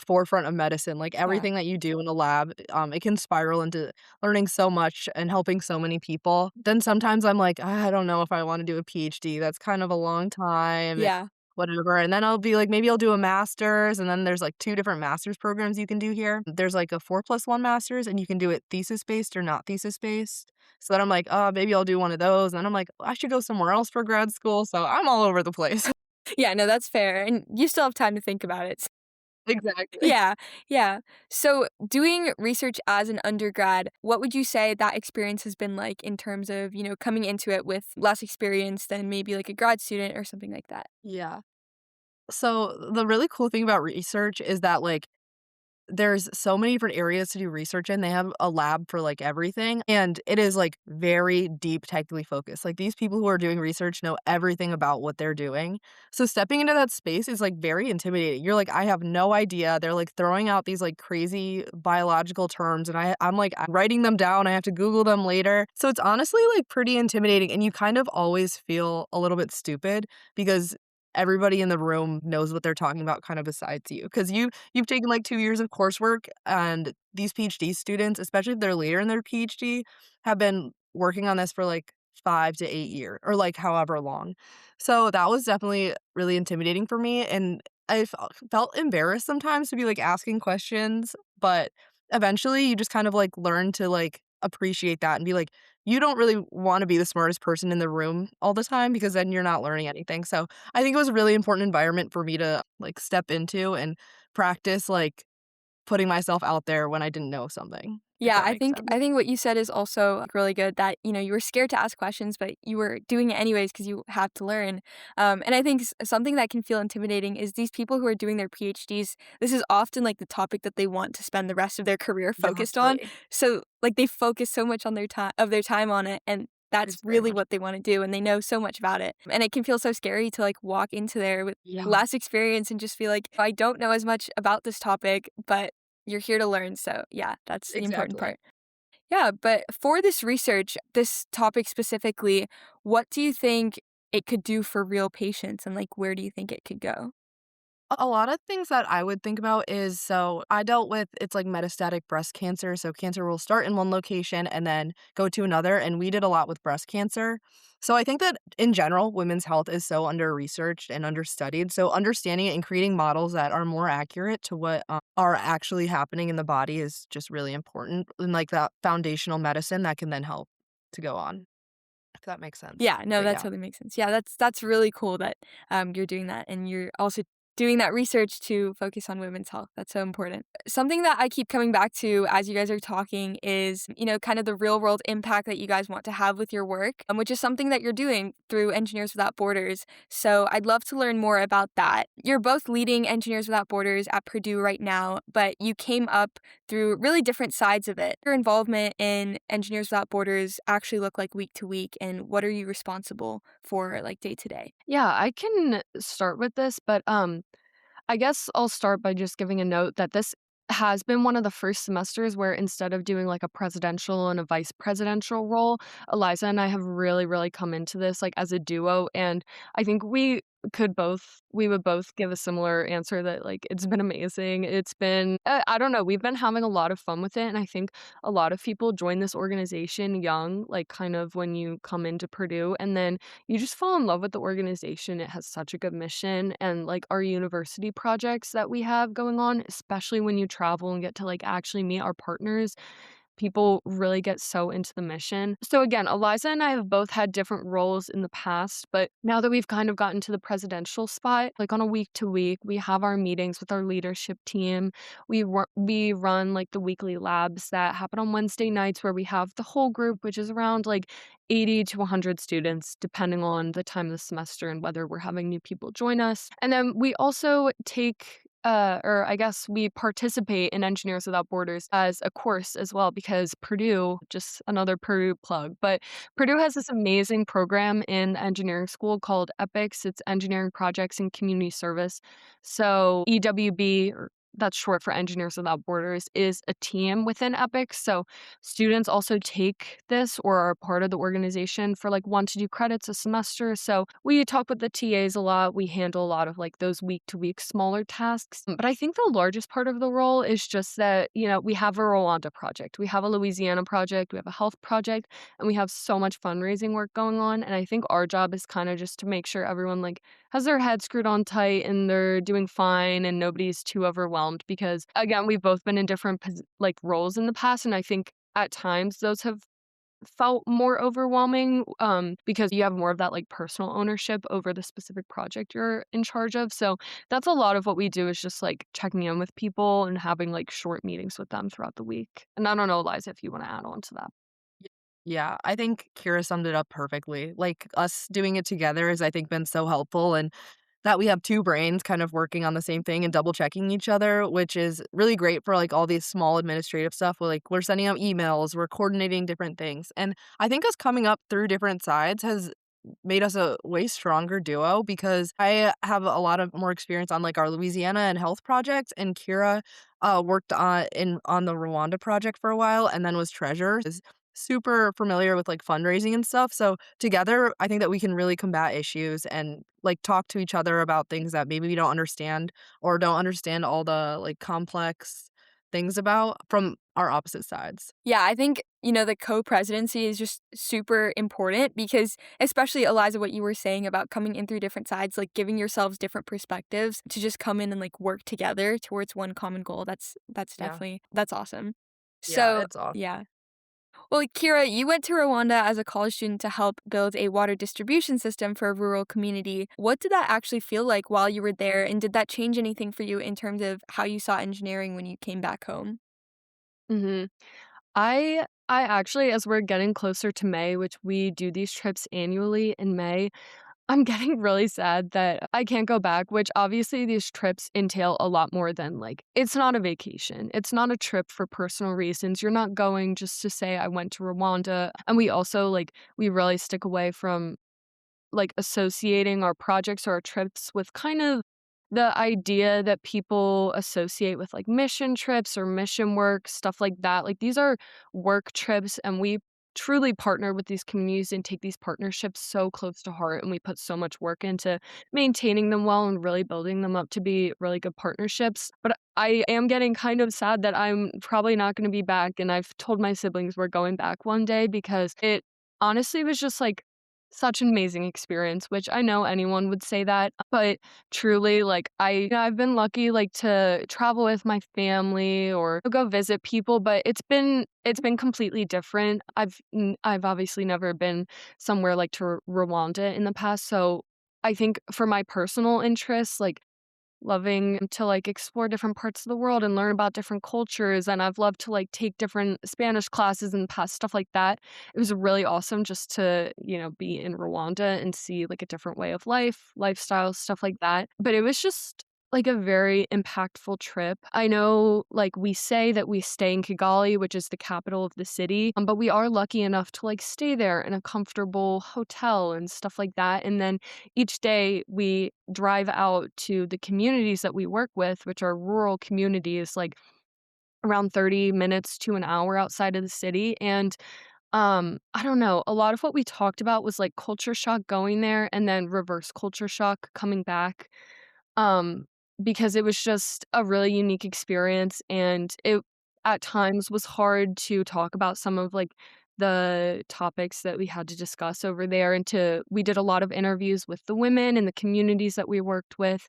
forefront of medicine. Like, Yeah. everything that you do in a lab, it can spiral into learning so much and helping so many people. Then sometimes I'm like, "I don't know if I wanna do a PhD. That's kind of a long time." Yeah. Whatever, and then I'll be like, maybe I'll do a master's, and then there's, like, 2 different master's programs you can do here. There's, like, a 4+1 master's, and you can do it thesis-based or not thesis-based. So then I'm like, "Oh, maybe I'll do one of those," and then I'm like, "I should go somewhere else for grad school," so I'm all over the place. Yeah, no, that's fair, and you still have time to think about it. Exactly. Yeah, yeah. So, doing research as an undergrad, what would you say that experience has been like in terms of, coming into it with less experience than maybe like a grad student or something like that? Yeah. So, the really cool thing about research is that, like, there's so many different areas to do research in. They have a lab for, like, everything, and it is, like, very deep technically focused. Like, these people who are doing research know everything about what they're doing. So stepping into that space is, like, very intimidating. You're like, "I have no idea." They're, like, throwing out these, like, crazy biological terms, and I'm like, I'm writing them down. I have to Google them later. So it's honestly, like, pretty intimidating, and you kind of always feel a little bit stupid because everybody in the room knows what they're talking about kind of besides you, because you've taken, like, 2 years of coursework, and these PhD students, especially if they're later in their PhD, have been working on this for, like, 5 to 8 years or, like, however long. So that was definitely really intimidating for me, and I felt embarrassed sometimes to be, like, asking questions, but eventually you just kind of, like, learn to, like, appreciate that and be like, you don't really wanna be the smartest person in the room all the time because then you're not learning anything. So I think it was a really important environment for me to, like, step into and practice, like, putting myself out there when I didn't know something, if Yeah, that I makes think sense. I think what you said is also really good that, you were scared to ask questions, but you were doing it anyways because you have to learn. And I think something that can feel intimidating is these people who are doing their PhDs, this is often like the topic that they want to spend the rest of their career focused on. Exactly. So like they focus so much on their time on it, and that's It's very really much what they want to do, and they know so much about it. And it can feel so scary to like walk into there with yeah, less experience and just feel like I don't know as much about this topic, but you're here to learn. So yeah, that's the important exactly. part. Yeah, but for this research, this topic specifically, what do you think it could do for real patients and like where do you think it could go? A lot of things that I would think about is so I dealt with it's like metastatic breast cancer. So cancer will start in one location and then go to another. And we did a lot with breast cancer. So I think that in general, women's health is so under researched and understudied. So understanding it and creating models that are more accurate to what are actually happening in the body is just really important. And like that foundational medicine that can then help to go on, if that makes sense. Yeah, no, But that yeah. totally makes sense. Yeah, that's really cool that you're doing that and you're also doing that research to focus on women's health. That's so important. Something that I keep coming back to as you guys are talking is, kind of the real world impact that you guys want to have with your work, which is something that you're doing through Engineers Without Borders. So I'd love to learn more about that. You're both leading Engineers Without Borders at Purdue right now, but you came up through really different sides of it. Your involvement in Engineers Without Borders actually look like week to week, and what are you responsible for like day to day? Yeah, I can start with this, but I guess I'll start by just giving a note that this has been one of the first semesters where instead of doing like a presidential and a vice presidential role, Eliza and I have really, really come into this like as a duo. And I think we would both give a similar answer that like it's been amazing. It's been, I don't know, we've been having a lot of fun with it. And I think a lot of people join this organization young, like kind of when you come into Purdue. And then you just fall in love with the organization. It has such a good mission and like our university projects that we have going on, especially when you travel and get to like actually meet our partners. People really get so into the mission. So again, Eliza and I have both had different roles in the past, but now that we've kind of gotten to the presidential spot, like on a week to week, we have our meetings with our leadership team. We run like the weekly labs that happen on Wednesday nights where we have the whole group, which is around like 80 to 100 students, depending on the time of the semester and whether we're having new people join us. And then we also or I guess we participate in Engineers Without Borders as a course as well because Purdue, just another Purdue plug, but Purdue has this amazing program in engineering school called EPICS. It's Engineering Projects and Community Service. So EWB, or that's short for Engineers Without Borders, is a team within EPICS. So students also take this or are part of the organization for like 1 to 2 credits a semester. So we talk with the TAs a lot. We handle a lot of like those week to week smaller tasks. But I think the largest part of the role is just that, we have a Rwanda project, we have a Louisiana project, we have a health project, and we have so much fundraising work going on. And I think our job is kind of just to make sure everyone like has their head screwed on tight and they're doing fine and nobody's too overwhelmed because again, we've both been in different like roles in the past, and I think at times those have felt more overwhelming because you have more of that like personal ownership over the specific project you're in charge of. So that's a lot of what we do is just like checking in with people and having like short meetings with them throughout the week. And I don't know, Eliza, if you want to add on to that. Yeah, I think Kira summed it up perfectly. Like, us doing it together has, I think, been so helpful, and that we have 2 brains kind of working on the same thing and double checking each other, which is really great for, like, all these small administrative stuff where, like, we're sending out emails, we're coordinating different things, and I think us coming up through different sides has made us a way stronger duo because I have a lot of more experience on, like, our Louisiana and health project, and Kira, worked on the Rwanda project for a while and then was treasurer. Is super familiar with, like, fundraising and stuff, so together, I think that we can really combat issues and, like, talk to each other about things that maybe we don't understand or don't understand all the, like, complex things about from our opposite sides. Yeah, I think, the co-presidency is just super important because especially Eliza, what you were saying about coming in through different sides, like giving yourselves different perspectives to just come in and like work together towards one common goal. That's Yeah. definitely that's awesome. Yeah, So, it's awesome. yeah. Well, Kira, you went to Rwanda as a college student to help build a water distribution system for a rural community. What did that actually feel like while you were there, and did that change anything for you in terms of how you saw engineering when you came back home? Mhm. I actually, as we're getting closer to May, which we do these trips annually in May, I'm getting really sad that I can't go back, which obviously these trips entail a lot more than like it's not a vacation. It's not a trip for personal reasons. You're not going just to say I went to Rwanda. And we also like we really stick away from like associating our projects or our trips with kind of the idea that people associate with like mission trips or mission work, stuff like that. Like these are work trips, and we truly partner with these communities and take these partnerships so close to heart. And we put so much work into maintaining them well and really building them up to be really good partnerships. But I am getting kind of sad that I'm probably not going to be back. And I've told my siblings we're going back one day because it honestly was just like such an amazing experience, which I know anyone would say that, but truly, like, I've been lucky, like, to travel with my family or go visit people, but it's been completely different. I've obviously never been somewhere like to Rwanda in the past, so I think for my personal interests, like, loving to, like, explore different parts of the world and learn about different cultures, and I've loved to, like, take different Spanish classes in the past, stuff like that. It was really awesome just to, be in Rwanda and see, like, a different way of life, lifestyle, stuff like that. But it was just, like, a very impactful trip. I know, like, we say that we stay in Kigali, which is the capital of the city, but we are lucky enough to, like, stay there in a comfortable hotel and stuff like that, and then each day we drive out to the communities that we work with, which are rural communities, like, around 30 minutes to an hour outside of the city, and I don't know, a lot of what we talked about was, like, culture shock going there and then reverse culture shock coming back, um, because it was just a really unique experience, and it at times was hard to talk about some of, like, the topics that we had to discuss over there, and to we did a lot of interviews with the women in the communities that we worked with.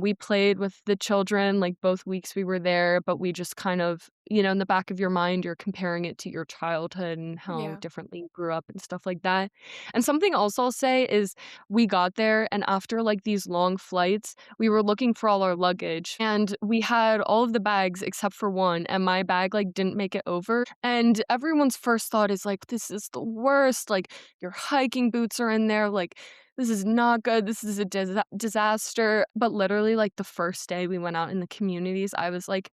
We played with the children, like, both weeks we were there, but we just kind of in the back of your mind, you're comparing it to your childhood and how Yeah. differently you grew up and stuff like that. And something else I'll say is we got there, and after, like, these long flights, we were looking for all our luggage, and we had all of the bags except for one, and my bag, like, didn't make it over, and everyone's first thought is, like, "This is the worst," like, "Your hiking boots are in there," like, "This is not good, this is a disaster," but literally, like, the first day we went out in the communities, I was like,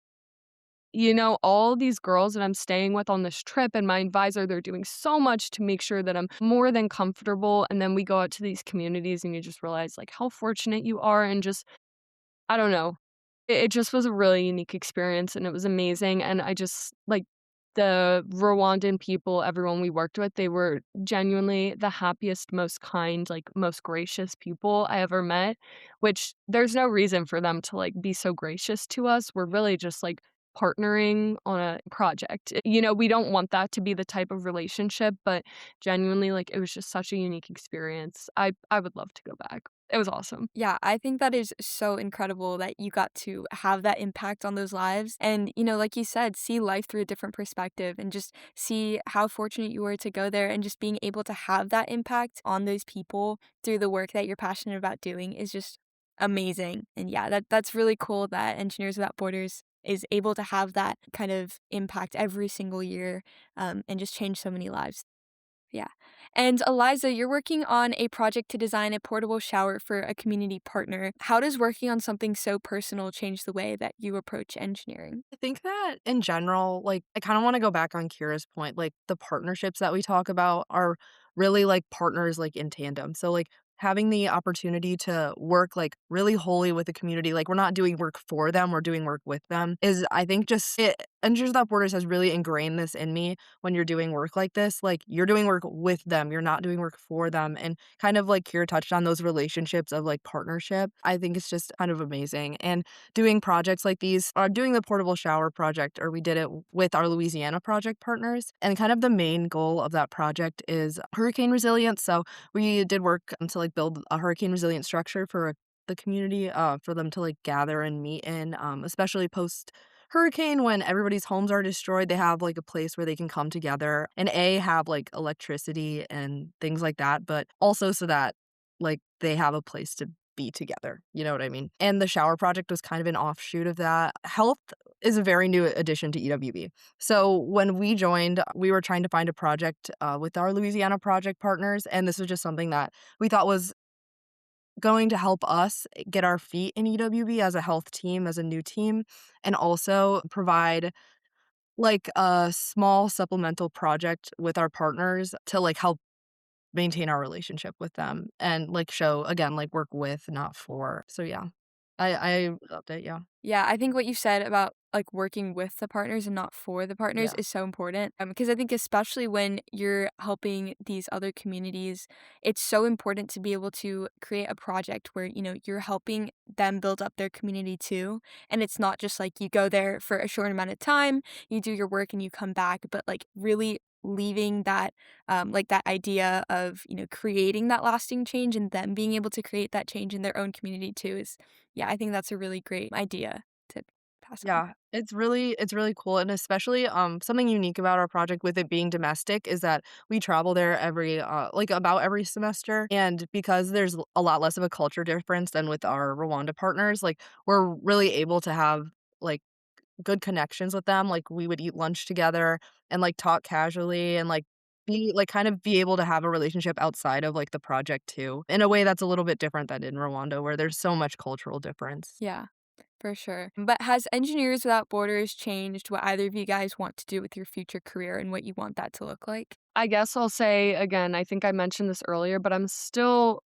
all these girls that I'm staying with on this trip and my advisor, they're doing so much to make sure that I'm more than comfortable, and then we go out to these communities and you just realize, like, how fortunate you are, and just I don't know. It just was a really unique experience, and it was amazing, and I just like, the Rwandan people, everyone we worked with, they were genuinely the happiest, most kind, like, most gracious people I ever met, which there's no reason for them to, like, be so gracious to us. We're really just, like, partnering on a project. We don't want that to be the type of relationship, but genuinely, like, it was just such a unique experience. I would love to go back. It was awesome. Yeah, I think that is so incredible that you got to have that impact on those lives. And, like you said, see life through a different perspective and just see how fortunate you were to go there and just being able to have that impact on those people through the work that you're passionate about doing is just amazing. And yeah, that's really cool that Engineers Without Borders is able to have that kind of impact every single year and just change so many lives. Yeah. And Eliza, you're working on a project to design a portable shower for a community partner. How does working on something so personal change the way that you approach engineering? I think that in general, like, I kind of want to go back on Kira's point. Like, the partnerships that we talk about are really like partners, like, in tandem. So, like, having the opportunity to work like really wholly with the community, like, we're not doing work for them, we're doing work with them, is I think just it. Engineers Without Borders has really ingrained this in me when you're doing work like this. Like, you're doing work with them, you're not doing work for them. And kind of like Kira touched on those relationships of like partnership. I think it's just kind of amazing. And doing projects like these, doing the portable shower project, or we did it with our Louisiana project partners. And kind of the main goal of that project is hurricane resilience. So we did work to like build a hurricane resilient structure for the community, for them to like gather and meet in, especially post hurricane when everybody's homes are destroyed. They have like a place where they can come together and have like electricity and things like that, but also so that like they have a place to be together. You know what I mean? And the shower project was kind of an offshoot of that. Health is a very new addition to EWB. So when we joined, we were trying to find a project with our Louisiana project partners, and this was just something that we thought was going to help us get our feet in EWB as a health team, as a new team, and also provide like a small supplemental project with our partners to like help maintain our relationship with them and like show again like work with, not for. So yeah. I loved it, yeah. Yeah, I think what you said about like working with the partners and not for the partners Yeah. is so important. Because I think especially when you're helping these other communities, it's so important to be able to create a project where, you're helping them build up their community too. And it's not just like you go there for a short amount of time, you do your work and you come back, but like really leaving that like that idea of creating that lasting change and them being able to create that change in their own community too is, yeah, I think that's a really great idea to pass on. Yeah, it's really cool, and especially, something unique about our project with it being domestic is that we travel there every, like, about every semester, and because there's a lot less of a culture difference than with our Rwanda partners, like, we're really able to have, like, good connections with them, like, we would eat lunch together and, like, talk casually and, kind of be able to have a relationship outside of, like, the project too, in a way that's a little bit different than in Rwanda where there's so much cultural difference. Yeah, for sure. But has Engineers Without Borders changed what either of you guys want to do with your future career and what you want that to look like? I guess I'll say again, I think I mentioned this earlier, but I'm still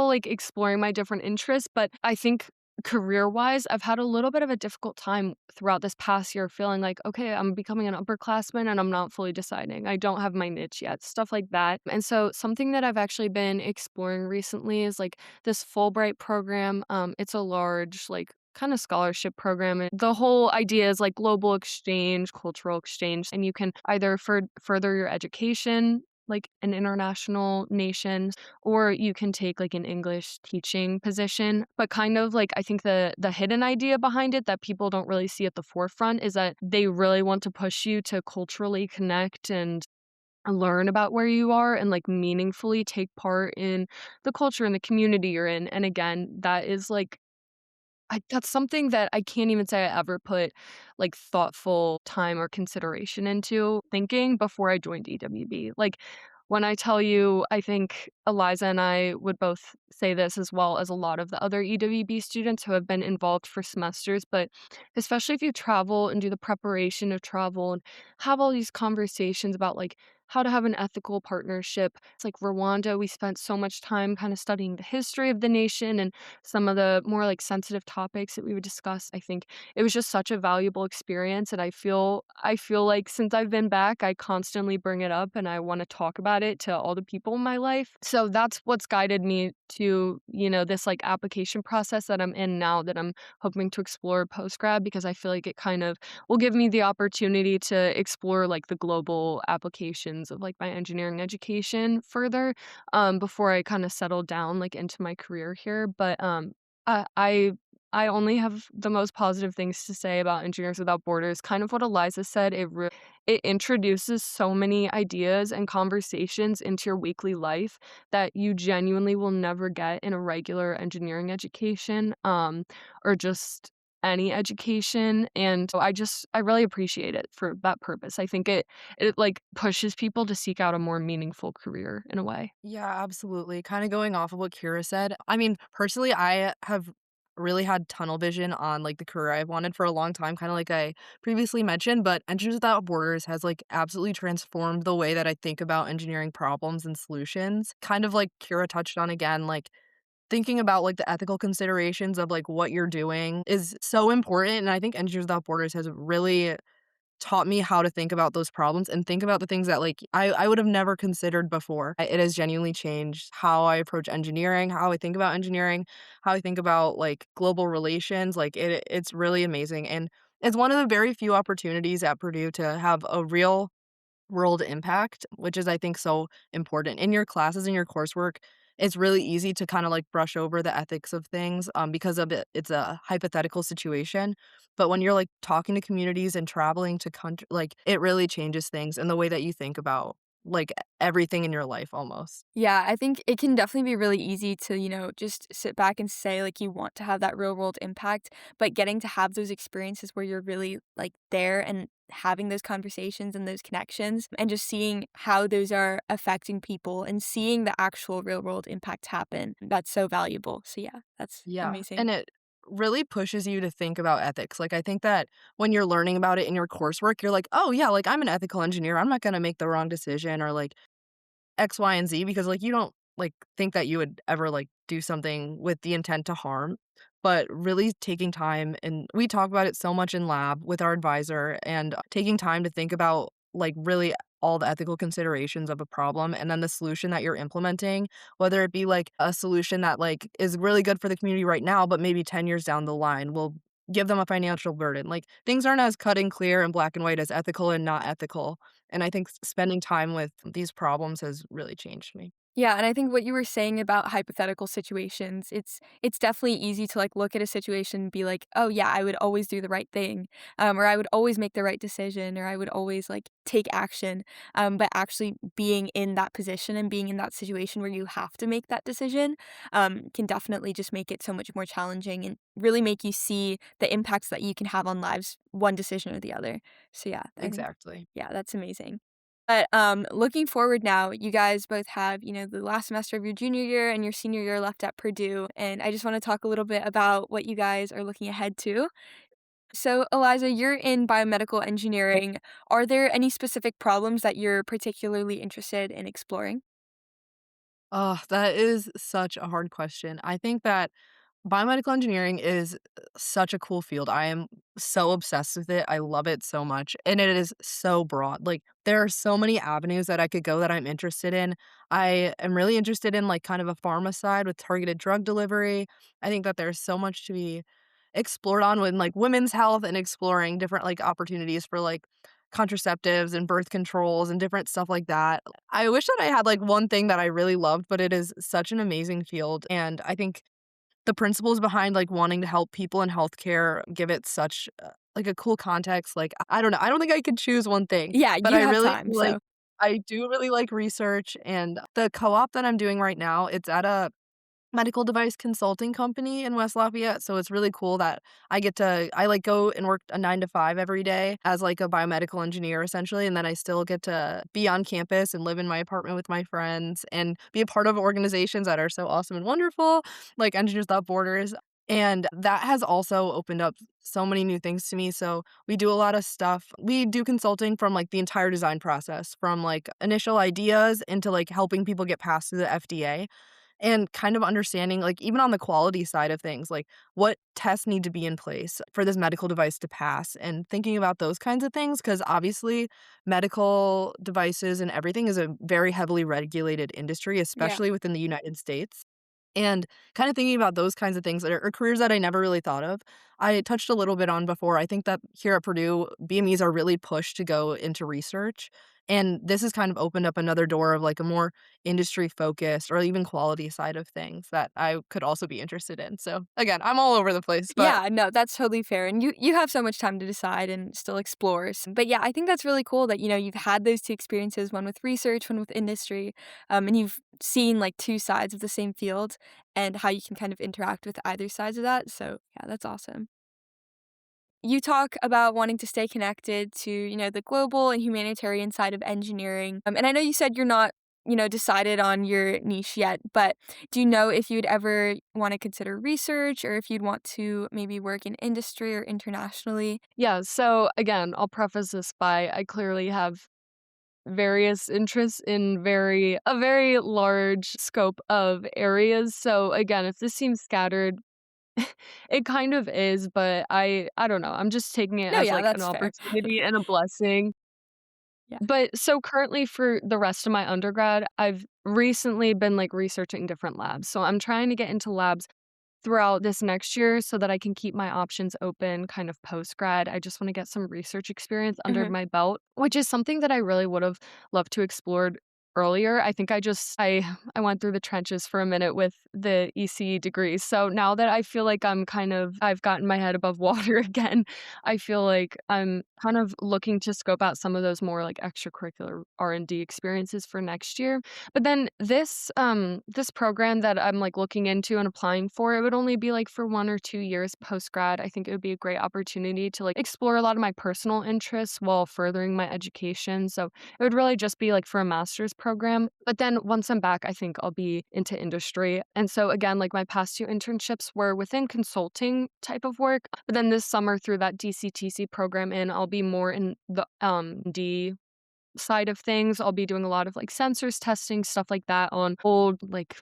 like exploring my different interests, but I think career-wise, I've had a little bit of a difficult time throughout this past year feeling like, okay, I'm becoming an upperclassman and I'm not fully deciding. I don't have my niche yet, stuff like that. And so something that I've actually been exploring recently is like this Fulbright program. It's a large like kind of scholarship program. And the whole idea is like global exchange, cultural exchange, and you can either further your education like an international nation, or you can take like an English teaching position. But kind of like I think the hidden idea behind it that people don't really see at the forefront is that they really want to push you to culturally connect and learn about where you are and like meaningfully take part in the culture and the community you're in. And again, that is like that's something that I can't even say I ever put, like, thoughtful time or consideration into thinking before I joined EWB. Like, when I tell you, I think Eliza and I would both say this as well as a lot of the other EWB students who have been involved for semesters, but especially if you travel and do the preparation of travel and have all these conversations about, like, how to have an ethical partnership. It's like Rwanda, we spent so much time kind of studying the history of the nation and some of the more, like, sensitive topics that we would discuss. I think it was just such a valuable experience, and I feel like since I've been back, I constantly bring it up, and I wanna talk about it to all the people in my life. So that's what's guided me to, this, like, application process that I'm in now that I'm hoping to explore post-grad because I feel like it kind of will give me the opportunity to explore, like, the global applications of, like, my engineering education further before I kinda settle down, like, into my career here, but, I I I only have the most positive things to say about Engineers Without Borders. Kind of what Eliza said, it introduces so many ideas and conversations into your weekly life that you genuinely will never get in a regular engineering education, or just any education, and so I really appreciate it for that purpose. I think it, like, pushes people to seek out a more meaningful career in a way. Yeah, absolutely. Kinda going off of what Kira said, I mean, personally, I have really had tunnel vision on, like, the career I've wanted for a long time, kinda like I previously mentioned, but Engineers Without Borders has, like, absolutely transformed the way that I think about engineering problems and solutions. Kind of like Kira touched on again, like, thinking about, like, the ethical considerations of, like, what you're doing is so important, and I think Engineers Without Borders has really taught me how to think about those problems and think about the things that, like, I would have never considered before. It has genuinely changed how I approach engineering, how I think about engineering, how I think about, like, global relations, like, it's really amazing, and it's one of the very few opportunities at Purdue to have a real world impact, which is, I think, so important. In your classes, in your coursework, it's really easy to kinda, like, brush over the ethics of things, because of it's a hypothetical situation, but when you're, like, talking to communities and traveling to country like, it really changes things and the way that you think about, like, everything in your life almost. Yeah, I think it can definitely be really easy to, just sit back and say, like, you want to have that real world impact, but getting to have those experiences where you're really, like, there and having those conversations and those connections and just seeing how those are affecting people and seeing the actual real world impact happen, that's so valuable. So, yeah, that's Yeah, amazing. and it really pushes you to think about ethics, like, I think that when you're learning about it in your coursework, you're like, "Oh, yeah, like, I'm an ethical engineer, I'm not gonna make the wrong decision," or, like, X, Y, and Z because, like, you don't, like, think that you would ever, like, do something with the intent to harm, but really taking time and we talk about it so much in lab with our advisor and taking time to think about, like, really all the ethical considerations of a problem and then the solution that you're implementing, whether it be, like, a solution that, like, is really good for the community right now, but maybe 10 years down the line will give them a financial burden, like, things aren't as cut and clear and black and white as ethical and not ethical, and I think spending time with these problems has really changed me. Yeah, and I think what you were saying about hypothetical situations, it's definitely easy to like look at a situation and be like, "Oh yeah, I would always do the right thing," or "I would always make the right decision," or "I would always like take action." But actually being in that position and being in that situation where you have to make that decision, can definitely just make it so much more challenging and really make you see the impacts that you can have on lives, one decision or the other. So yeah, I think Exactly. yeah, that's amazing. But, looking forward now, you guys both have, the last semester of your junior year and your senior year left at Purdue, and I just wanna talk a little bit about what you guys are looking ahead to. So, Eliza, you're in biomedical engineering. Are there any specific problems that you're particularly interested in exploring? Oh, that is such a hard question. I think that biomedical engineering is such a cool field. I am so obsessed with it. I love it so much, and it is so broad. Like, there are so many avenues that I could go that I'm interested in. I am really interested in, like, kind of a pharma side with targeted drug delivery. I think that there's so much to be explored on with, like, women's health and exploring different, like, opportunities for, like, contraceptives and birth controls and different stuff like that. I wish that I had, like, one thing that I really loved, but it is such an amazing field, and I think the principles behind, like, wanting to help people in healthcare give it such, like, a cool context, like, I don't know, I don't think I could choose one thing, Yeah, but you I have really time, like so I do really like research, and the co-op that I'm doing right now, it's at a medical device consulting company in West Lafayette, so it's really cool that I, like, go and work a 9 to 5 every day as, like, a biomedical engineer, essentially, and then I still get to be on campus and live in my apartment with my friends and be a part of organizations that are so awesome and wonderful, like Engineers Without Borders, and that has also opened up so many new things to me, so we do a lot of stuff. We do consulting from, like, the entire design process, from, like, initial ideas into, like, helping people get past through the FDA. And kind of understanding, like, even on the quality side of things, like, what tests need to be in place for this medical device to pass, and thinking about those kinds of things, because obviously medical devices and everything is a very heavily regulated industry, yeah. especially within the United States. And kinda thinking about those kinds of things that are careers that I never really thought of. I touched a little bit on before, I think that here at Purdue, BMEs are really pushed to go into research, and this has kind of opened up another door of, like, a more industry-focused or even quality side of things that I could also be interested in. So, again, I'm all over the place, but Yeah, no, that's totally fair, and you have so much time to decide and still explore. But yeah, I think that's really cool that you've had those two experiences, one with research, one with industry, and you've seen like two sides of the same field and how you can kind of interact with either sides of that. So yeah, that's awesome. You talk about wanting to stay connected to the global and humanitarian side of engineering, and I know you said you're not decided on your niche yet, but do you know if you'd ever want to consider research or if you'd want to maybe work in industry or internationally? Yeah, so again, I'll preface this by I clearly have various interests in very large scope of areas. So again, if this seems scattered, it kind of is, but I don't know. I'm just taking it No, as yeah, like an that's fair. opportunity and a blessing. Yeah. But so currently for the rest of my undergrad, I've recently been like researching different labs. So I'm trying to get into labs throughout this next year so that I can keep my options open kind of post grad. I just want to get some research experience under Mhm. my belt, which is something that I really would have loved to explore earlier. I think I went through the trenches for a minute with the EC degree. So now that I feel like I've gotten my head above water again, I feel like I'm kind of looking to scope out some of those more like extracurricular R&D experiences for next year. But then this program that I'm, like, looking into and applying for, it would only be, like, for 1 or 2 years post-grad. I think it would be a great opportunity to, like, explore a lot of my personal interests while furthering my education, so it would really just be, like, for a master's program. But then once I'm back, I think I'll be into industry, and so, again, like, my past 2 internships were within consulting type of work, but then this summer through that DCTC program I'll be more in the, D side of things. I'll be doing a lot of like sensors testing, stuff like that on old, like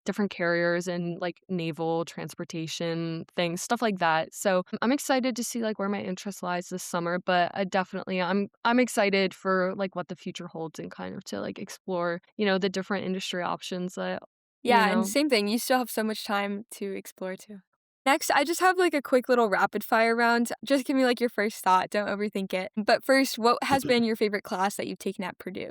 different carriers and like naval transportation things, stuff like that. So I'm excited to see like where my interest lies this summer, but I definitely I'm excited for like what the future holds and kind of to like explore, the different industry options that, you Yeah, and know, same thing, you still have so much time to explore too. Next, I just have like a quick little rapid fire round. Just give me like your first thought, don't overthink it. But first, what has been your favorite class that you've taken at Purdue?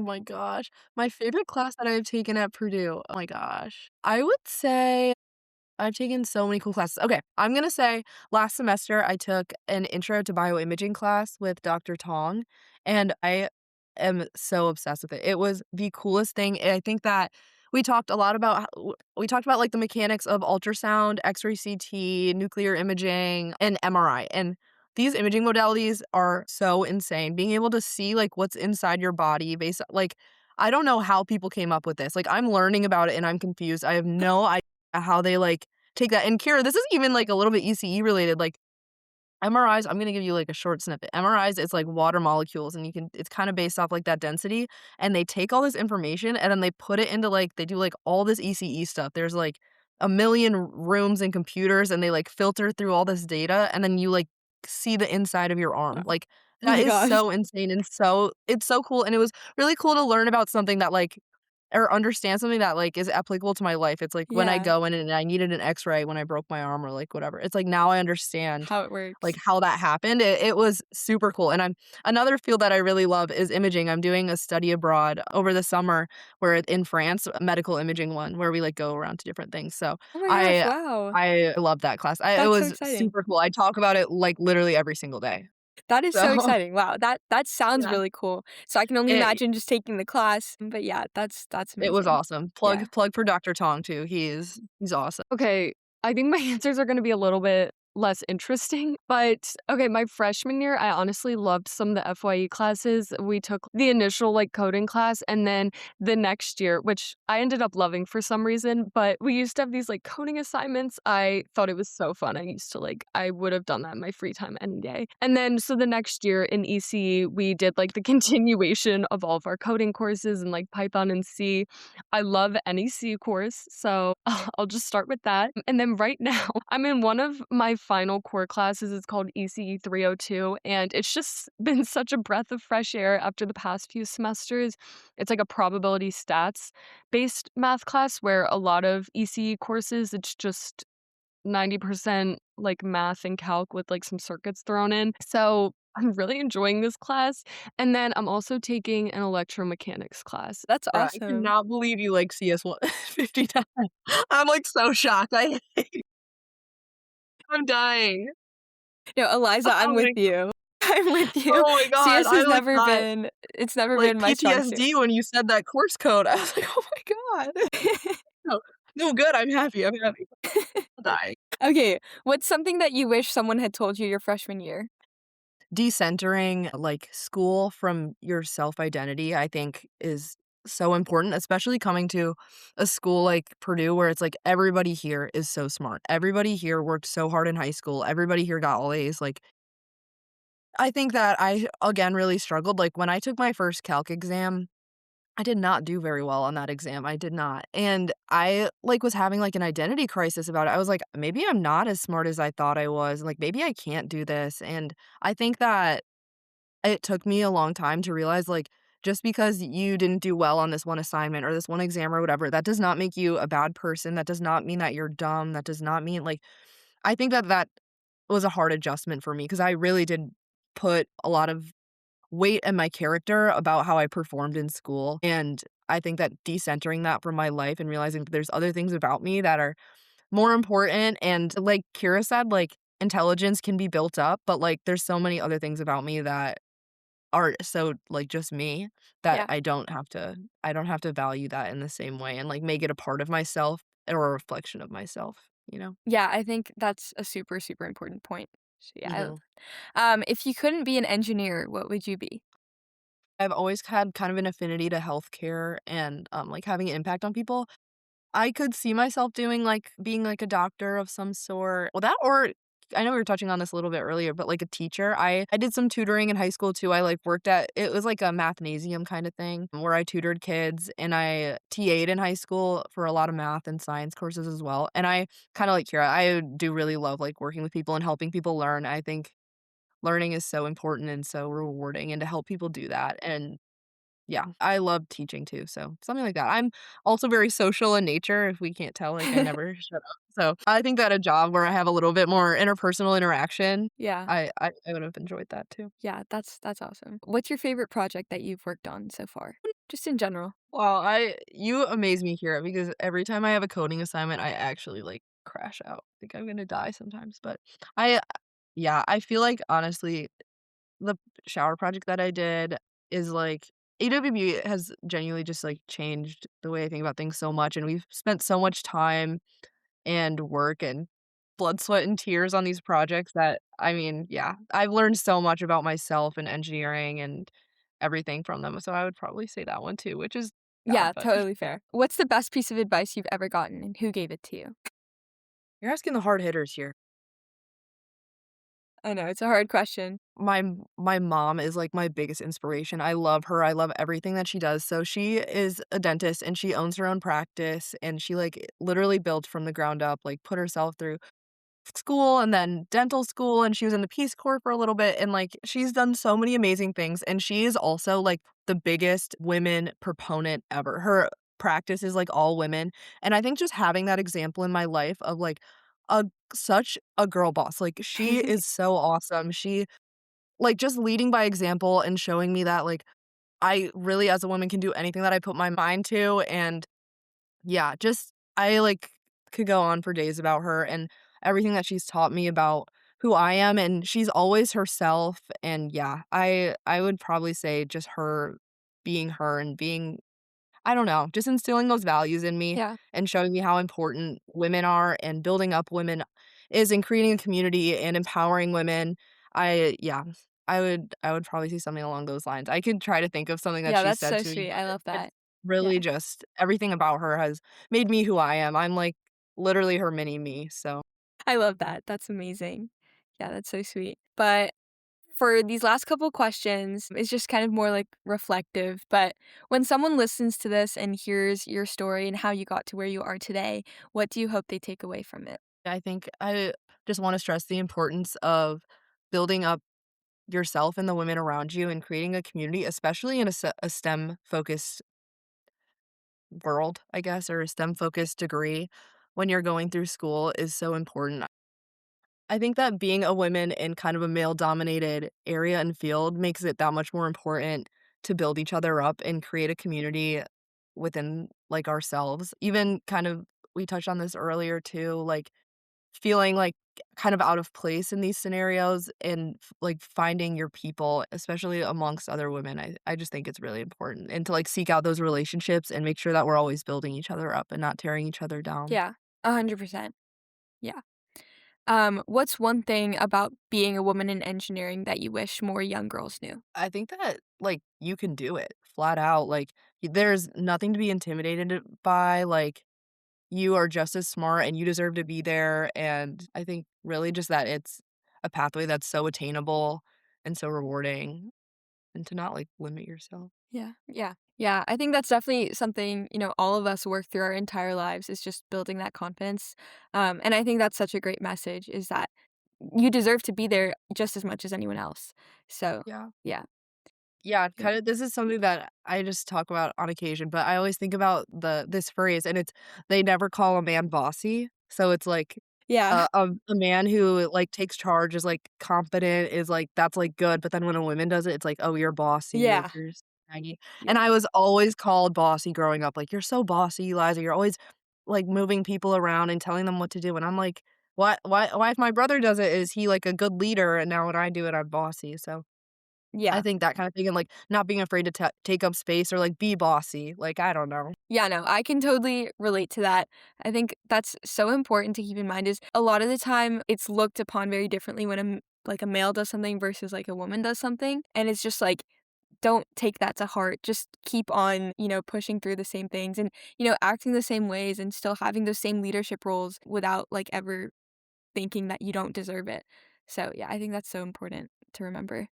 Oh my gosh. My favorite class that I've taken at Purdue, oh my gosh. I would say I've taken so many cool classes. Okay, I'm gonna say last semester I took an intro to bioimaging class with Dr. Tong, and I am so obsessed with it. It was the coolest thing, and I think that we talked a lot about we talked about like the mechanics of ultrasound, X-ray CT, nuclear imaging, and MRI. And these imaging modalities are so insane. Being able to see like what's inside your body based like I don't know how people came up with this. Like I'm learning about it and I'm confused. I have no idea how they like take that. And Kira, this is even like a little bit ECE related. Like MRIs, I'm gonna give you like a short snippet. MRIs, it's like water molecules, and it's kind of based off like that density. And they take all this information and then they put it into like they do like all this ECE stuff. There's like a million rooms and computers, and they like filter through all this data, and then you like see the inside of your arm. Like Oh that my is gosh. so insane and so it's so cool. And it was really cool to learn about something that like or understand something that, like, is applicable to my life. It's like when I Yeah, go in and I needed an X-ray when I broke my arm or, like, whatever. It's like now I understand, how it like, works. how that happened. It was super cool, and I'm another field that I really love is imaging. I'm doing a study abroad over the summer where in France, a medical imaging one, where we, like, go around to different things. So Oh my gosh, I wow. I love that class. It That's so was exciting. super cool. I talk about it, like, literally every single day. That is so So, exciting. Wow, that sounds yeah. really cool. So I can only It imagine just taking the class, but yeah, that's it was amazing. awesome. Yeah. Plug for Dr. Tong too. He's awesome. Okay, I think my answers are gonna be a little bit less interesting, but okay, my freshman year, I honestly loved some of the FYE classes. We took the initial like coding class, and then the next year, which I ended up loving for some reason, but we used to have these like coding assignments. I thought it was so fun. I used to like, I would have done that in my free time any day. And then, so the next year in EC, we did like the continuation of all of our coding courses and like Python and C. I love any C course, so I'll just start with that. And then right now, I'm in one of my final core classes. It's called ECE 302, and it's just been such a breath of fresh air after the past few semesters. It's like a probability stats based math class where a lot of ECE courses, it's just 90% like math and calc with like some circuits thrown in. So I'm really enjoying this class. And then I'm also taking an electromechanics class. That's Bruh, I awesome. cannot believe you like CS1 50 times. I'm, like, so shocked. I'm dying. No, Eliza, I'm Oh with my you. I'm with you. oh my god. CS I, has like, never got, been it's never like, been my strong suit. PTSD when you said that course code. I was like, "Oh my god." No. No, good. I'm happy. I'm happy. I'm dying. Okay, what's something that you wish someone had told you your freshman year? Decentering, like, school from your self-identity, I think, is so important, especially coming to a school like Purdue where it's like everybody here is so smart. Everybody here worked so hard in high school. Everybody here got all A's. Like, I think that I, again, really struggled. Like, when I took my first calc exam, I did not do very well on that exam. I did not. And I, like, was having, like, an identity crisis about it. I was like, "Maybe I'm not as smart as I thought I was. Like, maybe I can't do this." And I think that it took me a long time to realize, like, just because you didn't do well on this one assignment or this one exam or whatever, that does not make you a bad person. That does not mean that you're dumb. That does not mean, like, I think that that was a hard adjustment for me because I really did put a lot of weight in my character about how I performed in school. And I think that decentering that from my life and realizing that there's other things about me that are more important. And like Kira said, like, intelligence can be built up, but like there's so many other things about me that are so, like, just me that Yeah. I don't have to value that in the same way and, like, make it a part of myself or a reflection of myself, you know? Yeah, I think that's a super, super important point. So yeah, Mhm. if you couldn't be an engineer, what would you be? I've always had kind of an affinity to healthcare and, like, having an impact on people. I could see myself doing, like being, like, a doctor of some sort. Well, that or I know we were touching on this a little bit earlier, but, like, a teacher. I did some tutoring in high school too. I, like, worked at it was like a mathnasium kinda thing where I tutored kids, and I TA'd in high school for a lot of math and science courses as well, and I kinda like Kira, I do really love, like, working with people and helping people learn. I think learning is so important and so rewarding, and to help people do that, and yeah, I love teaching too, so something like that. I'm also very social in nature, if we can't tell, like, I never shut up. So, I think that a job where I have a little bit more interpersonal interaction, Yeah. I would have enjoyed that too. Yeah, that's awesome. What's your favorite project that you've worked on so far? just in general. Well, I you amaze me here because every time I have a coding assignment, I actually, like, crash out. I think I'm gonna die sometimes, but I yeah, I feel like, honestly, the shower project that I did is, like AWB has genuinely just, like, changed the way I think about things so much, and we've spent so much time and work and blood, sweat, and tears on these projects that I mean, yeah, I've learned so much about myself and engineering and everything from them, so I would probably say that one too, which is sad, Yeah, but totally fair. What's the best piece of advice you've ever gotten, and who gave it to you? you're asking the hard hitters here. I know, it's a hard question. My mom is, like, my biggest inspiration. I love her, I love everything that she does. So she is a dentist, and she owns her own practice, and she, like, literally built from the ground up, like, put herself through school and then dental school, and she was in the Peace Corps for a little bit, and, like, she's done so many amazing things, and she is also, like, the biggest women proponent ever. Her practice is, like, all women, and I think just having that example in my life of, like, a such a girl boss, like, she is so awesome. She like, just leading by example and showing me that, like, I really, as a woman, can do anything that I put my mind to, and yeah, just I, like, could go on for days about her and everything that she's taught me about who I am, and she's always herself, and yeah, I would probably say just her being her and being I don't know, just instilling those values in me Yeah. and showing me how important women are and building up women is in creating a community and empowering women. Yeah, I would probably say something along those lines. I could try to think of something that Yeah, she that's said so to me, sweet, I but love it's that. Yeah. really just everything about her has made me who I am. I'm, like, literally her mini me, so I love that, that's amazing. Yeah, that's so sweet. But for these last couple questions, it's just kind of more, like, reflective, but when someone listens to this and hears your story and how you got to where you are today, what do you hope they take away from it? I think I just wanna stress the importance of building up yourself and the women around you and creating a community, especially in a STEM-focused world, I guess, or a STEM-focused degree when you're going through school is so important. I think that being a woman in kind of a male-dominated area and field makes it that much more important to build each other up and create a community within, like, ourselves. Even kind of we touched on this earlier too, like, feeling, like, kind of out of place in these scenarios and like, finding your people, especially amongst other women. I just think it's really important, and to, like, seek out those relationships and make sure that we're always building each other up and not tearing each other down. Yeah, 100%. Yeah. What's one thing about being a woman in engineering that you wish more young girls knew? I think that, like, you can do it flat out, like, there's nothing to be intimidated by, like, you are just as smart and you deserve to be there, and I think really just that it's a pathway that's so attainable and so rewarding and to not, like, limit yourself. Yeah, yeah. Yeah, I think that's definitely something, all of us work through our entire lives is just building that confidence. And I think that's such a great message is that you deserve to be there just as much as anyone else. So, Yeah. yeah. Yeah, Yeah. kinda this is something that I just talk about on occasion, but I always think about this phrase, and it's, "They never call a man bossy." So it's like, Yeah. a man who, like, takes charge, is, like, confident, is, like that's, like, good, but then when a woman does it, it's like, "Oh, you're bossy," like, Yeah. "You're snaggy." And Yeah. I was always called bossy growing up, like, "You're so bossy, Eliza, you're always, like, moving people around and telling them what to do," and I'm like, Why if my brother does it, is he, like, a good leader, and now when I do it, I'm bossy?" So I Yeah. think that kind of thing and, like, not being afraid to take up space or, like, be bossy, like, I don't know. Yeah, no, I can totally relate to that. I think that's so important to keep in mind is a lot of the time it's looked upon very differently when like a male does something versus like a woman does something. And it's just like, don't take that to heart. Just keep on, pushing through the same things and, acting the same ways and still having those same leadership roles without like ever thinking that you don't deserve it. So, yeah, I think that's so important to remember.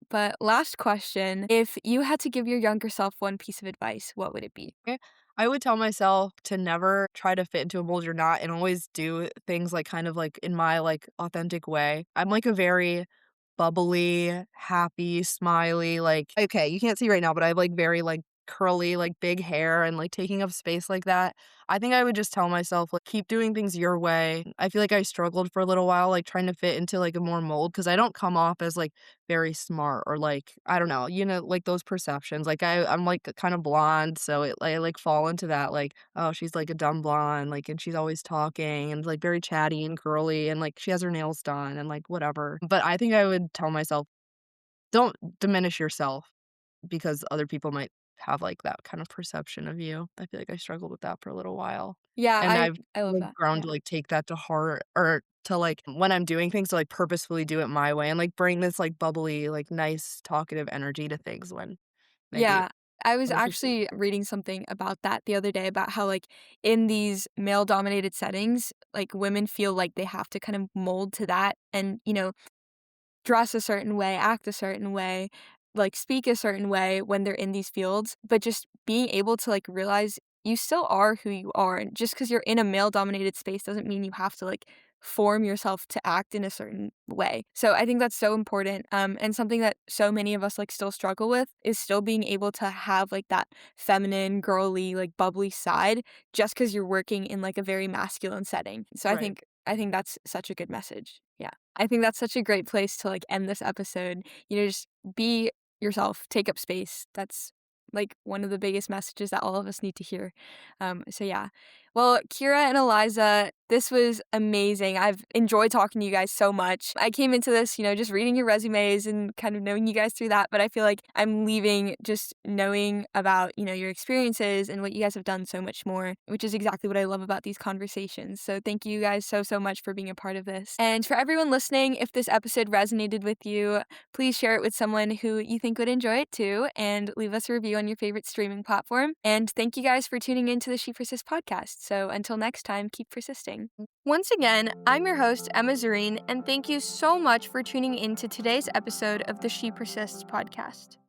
But last question, if you had to give your younger self one piece of advice, what would it be? Okay? I would tell myself to never try to fit into a mold you're not and always do things, like, kind of, like, in my, like, authentic way. I'm, like, a very bubbly, happy, smiley, like okay, you can't see right now, but I have, like, very, like, curly, like, big hair and, like, taking up space like that, I think I would just tell myself, like, "Keep doing things your way." I feel like I struggled for a little while, like, trying to fit into, like, a more mold because I don't come off as, like, very smart or, like, I don't know, like, those perceptions. Like, I'm, like, kinda blonde, so I, like, fall into that, like, "Oh, she's, like, a dumb blonde," like, and she's always talking and, like, very chatty and curly and, like, she has her nails done and, like, whatever. But I think I would tell myself, "Don't diminish yourself." Because other people might have, like, that kind of perception of you. I feel like I struggled with that for a little while, Yeah, and I I've, I love like, that. grown Yeah. to, like, take that to heart or to, like, when I'm doing things, to, like, purposefully do it my way and, like, bring this, like, bubbly, like, nice talkative energy to things when maybe Yeah. I was other people. actually reading something about that the other day about how, like, in these male-dominated settings, like, women feel like they have to kind of mold to that and, dress a certain way, act a certain way, like, speak a certain way when they're in these fields, but just being able to, like, realize you still are who you are, and just because 'cause you're in a male-dominated space doesn't mean you have to, like, form yourself to act in a certain way. So I think that's so important, and something that so many of us, like, still struggle with is still being able to have, like, that feminine, girly, like, bubbly side just because 'cause you're working in, like, a very masculine setting. So Right. I think that's such a good message. Yeah. I think that's such a great place to, like, end this episode. Just be yourself, take up space. That's, like, one of the biggest messages that all of us need to hear. So yeah. Well, Keira and Eliza, this was amazing. I've enjoyed talking to you guys so much. I came into this, just reading your resumes and kind of knowing you guys through that, but I feel like I'm leaving just knowing about, your experiences and what you guys have done so much more, which is exactly what I love about these conversations. So thank you guys so, so much for being a part of this. And for everyone listening, if this episode resonated with you, please share it with someone who you think would enjoy it too, and leave us a review on your favorite streaming platform. And thank you guys for tuning into the She Persists podcast. So until next time, keep persisting. Once again, I'm your host, Emma Zareen, and thank you so much for tuning in to today's episode of the She Persists podcast.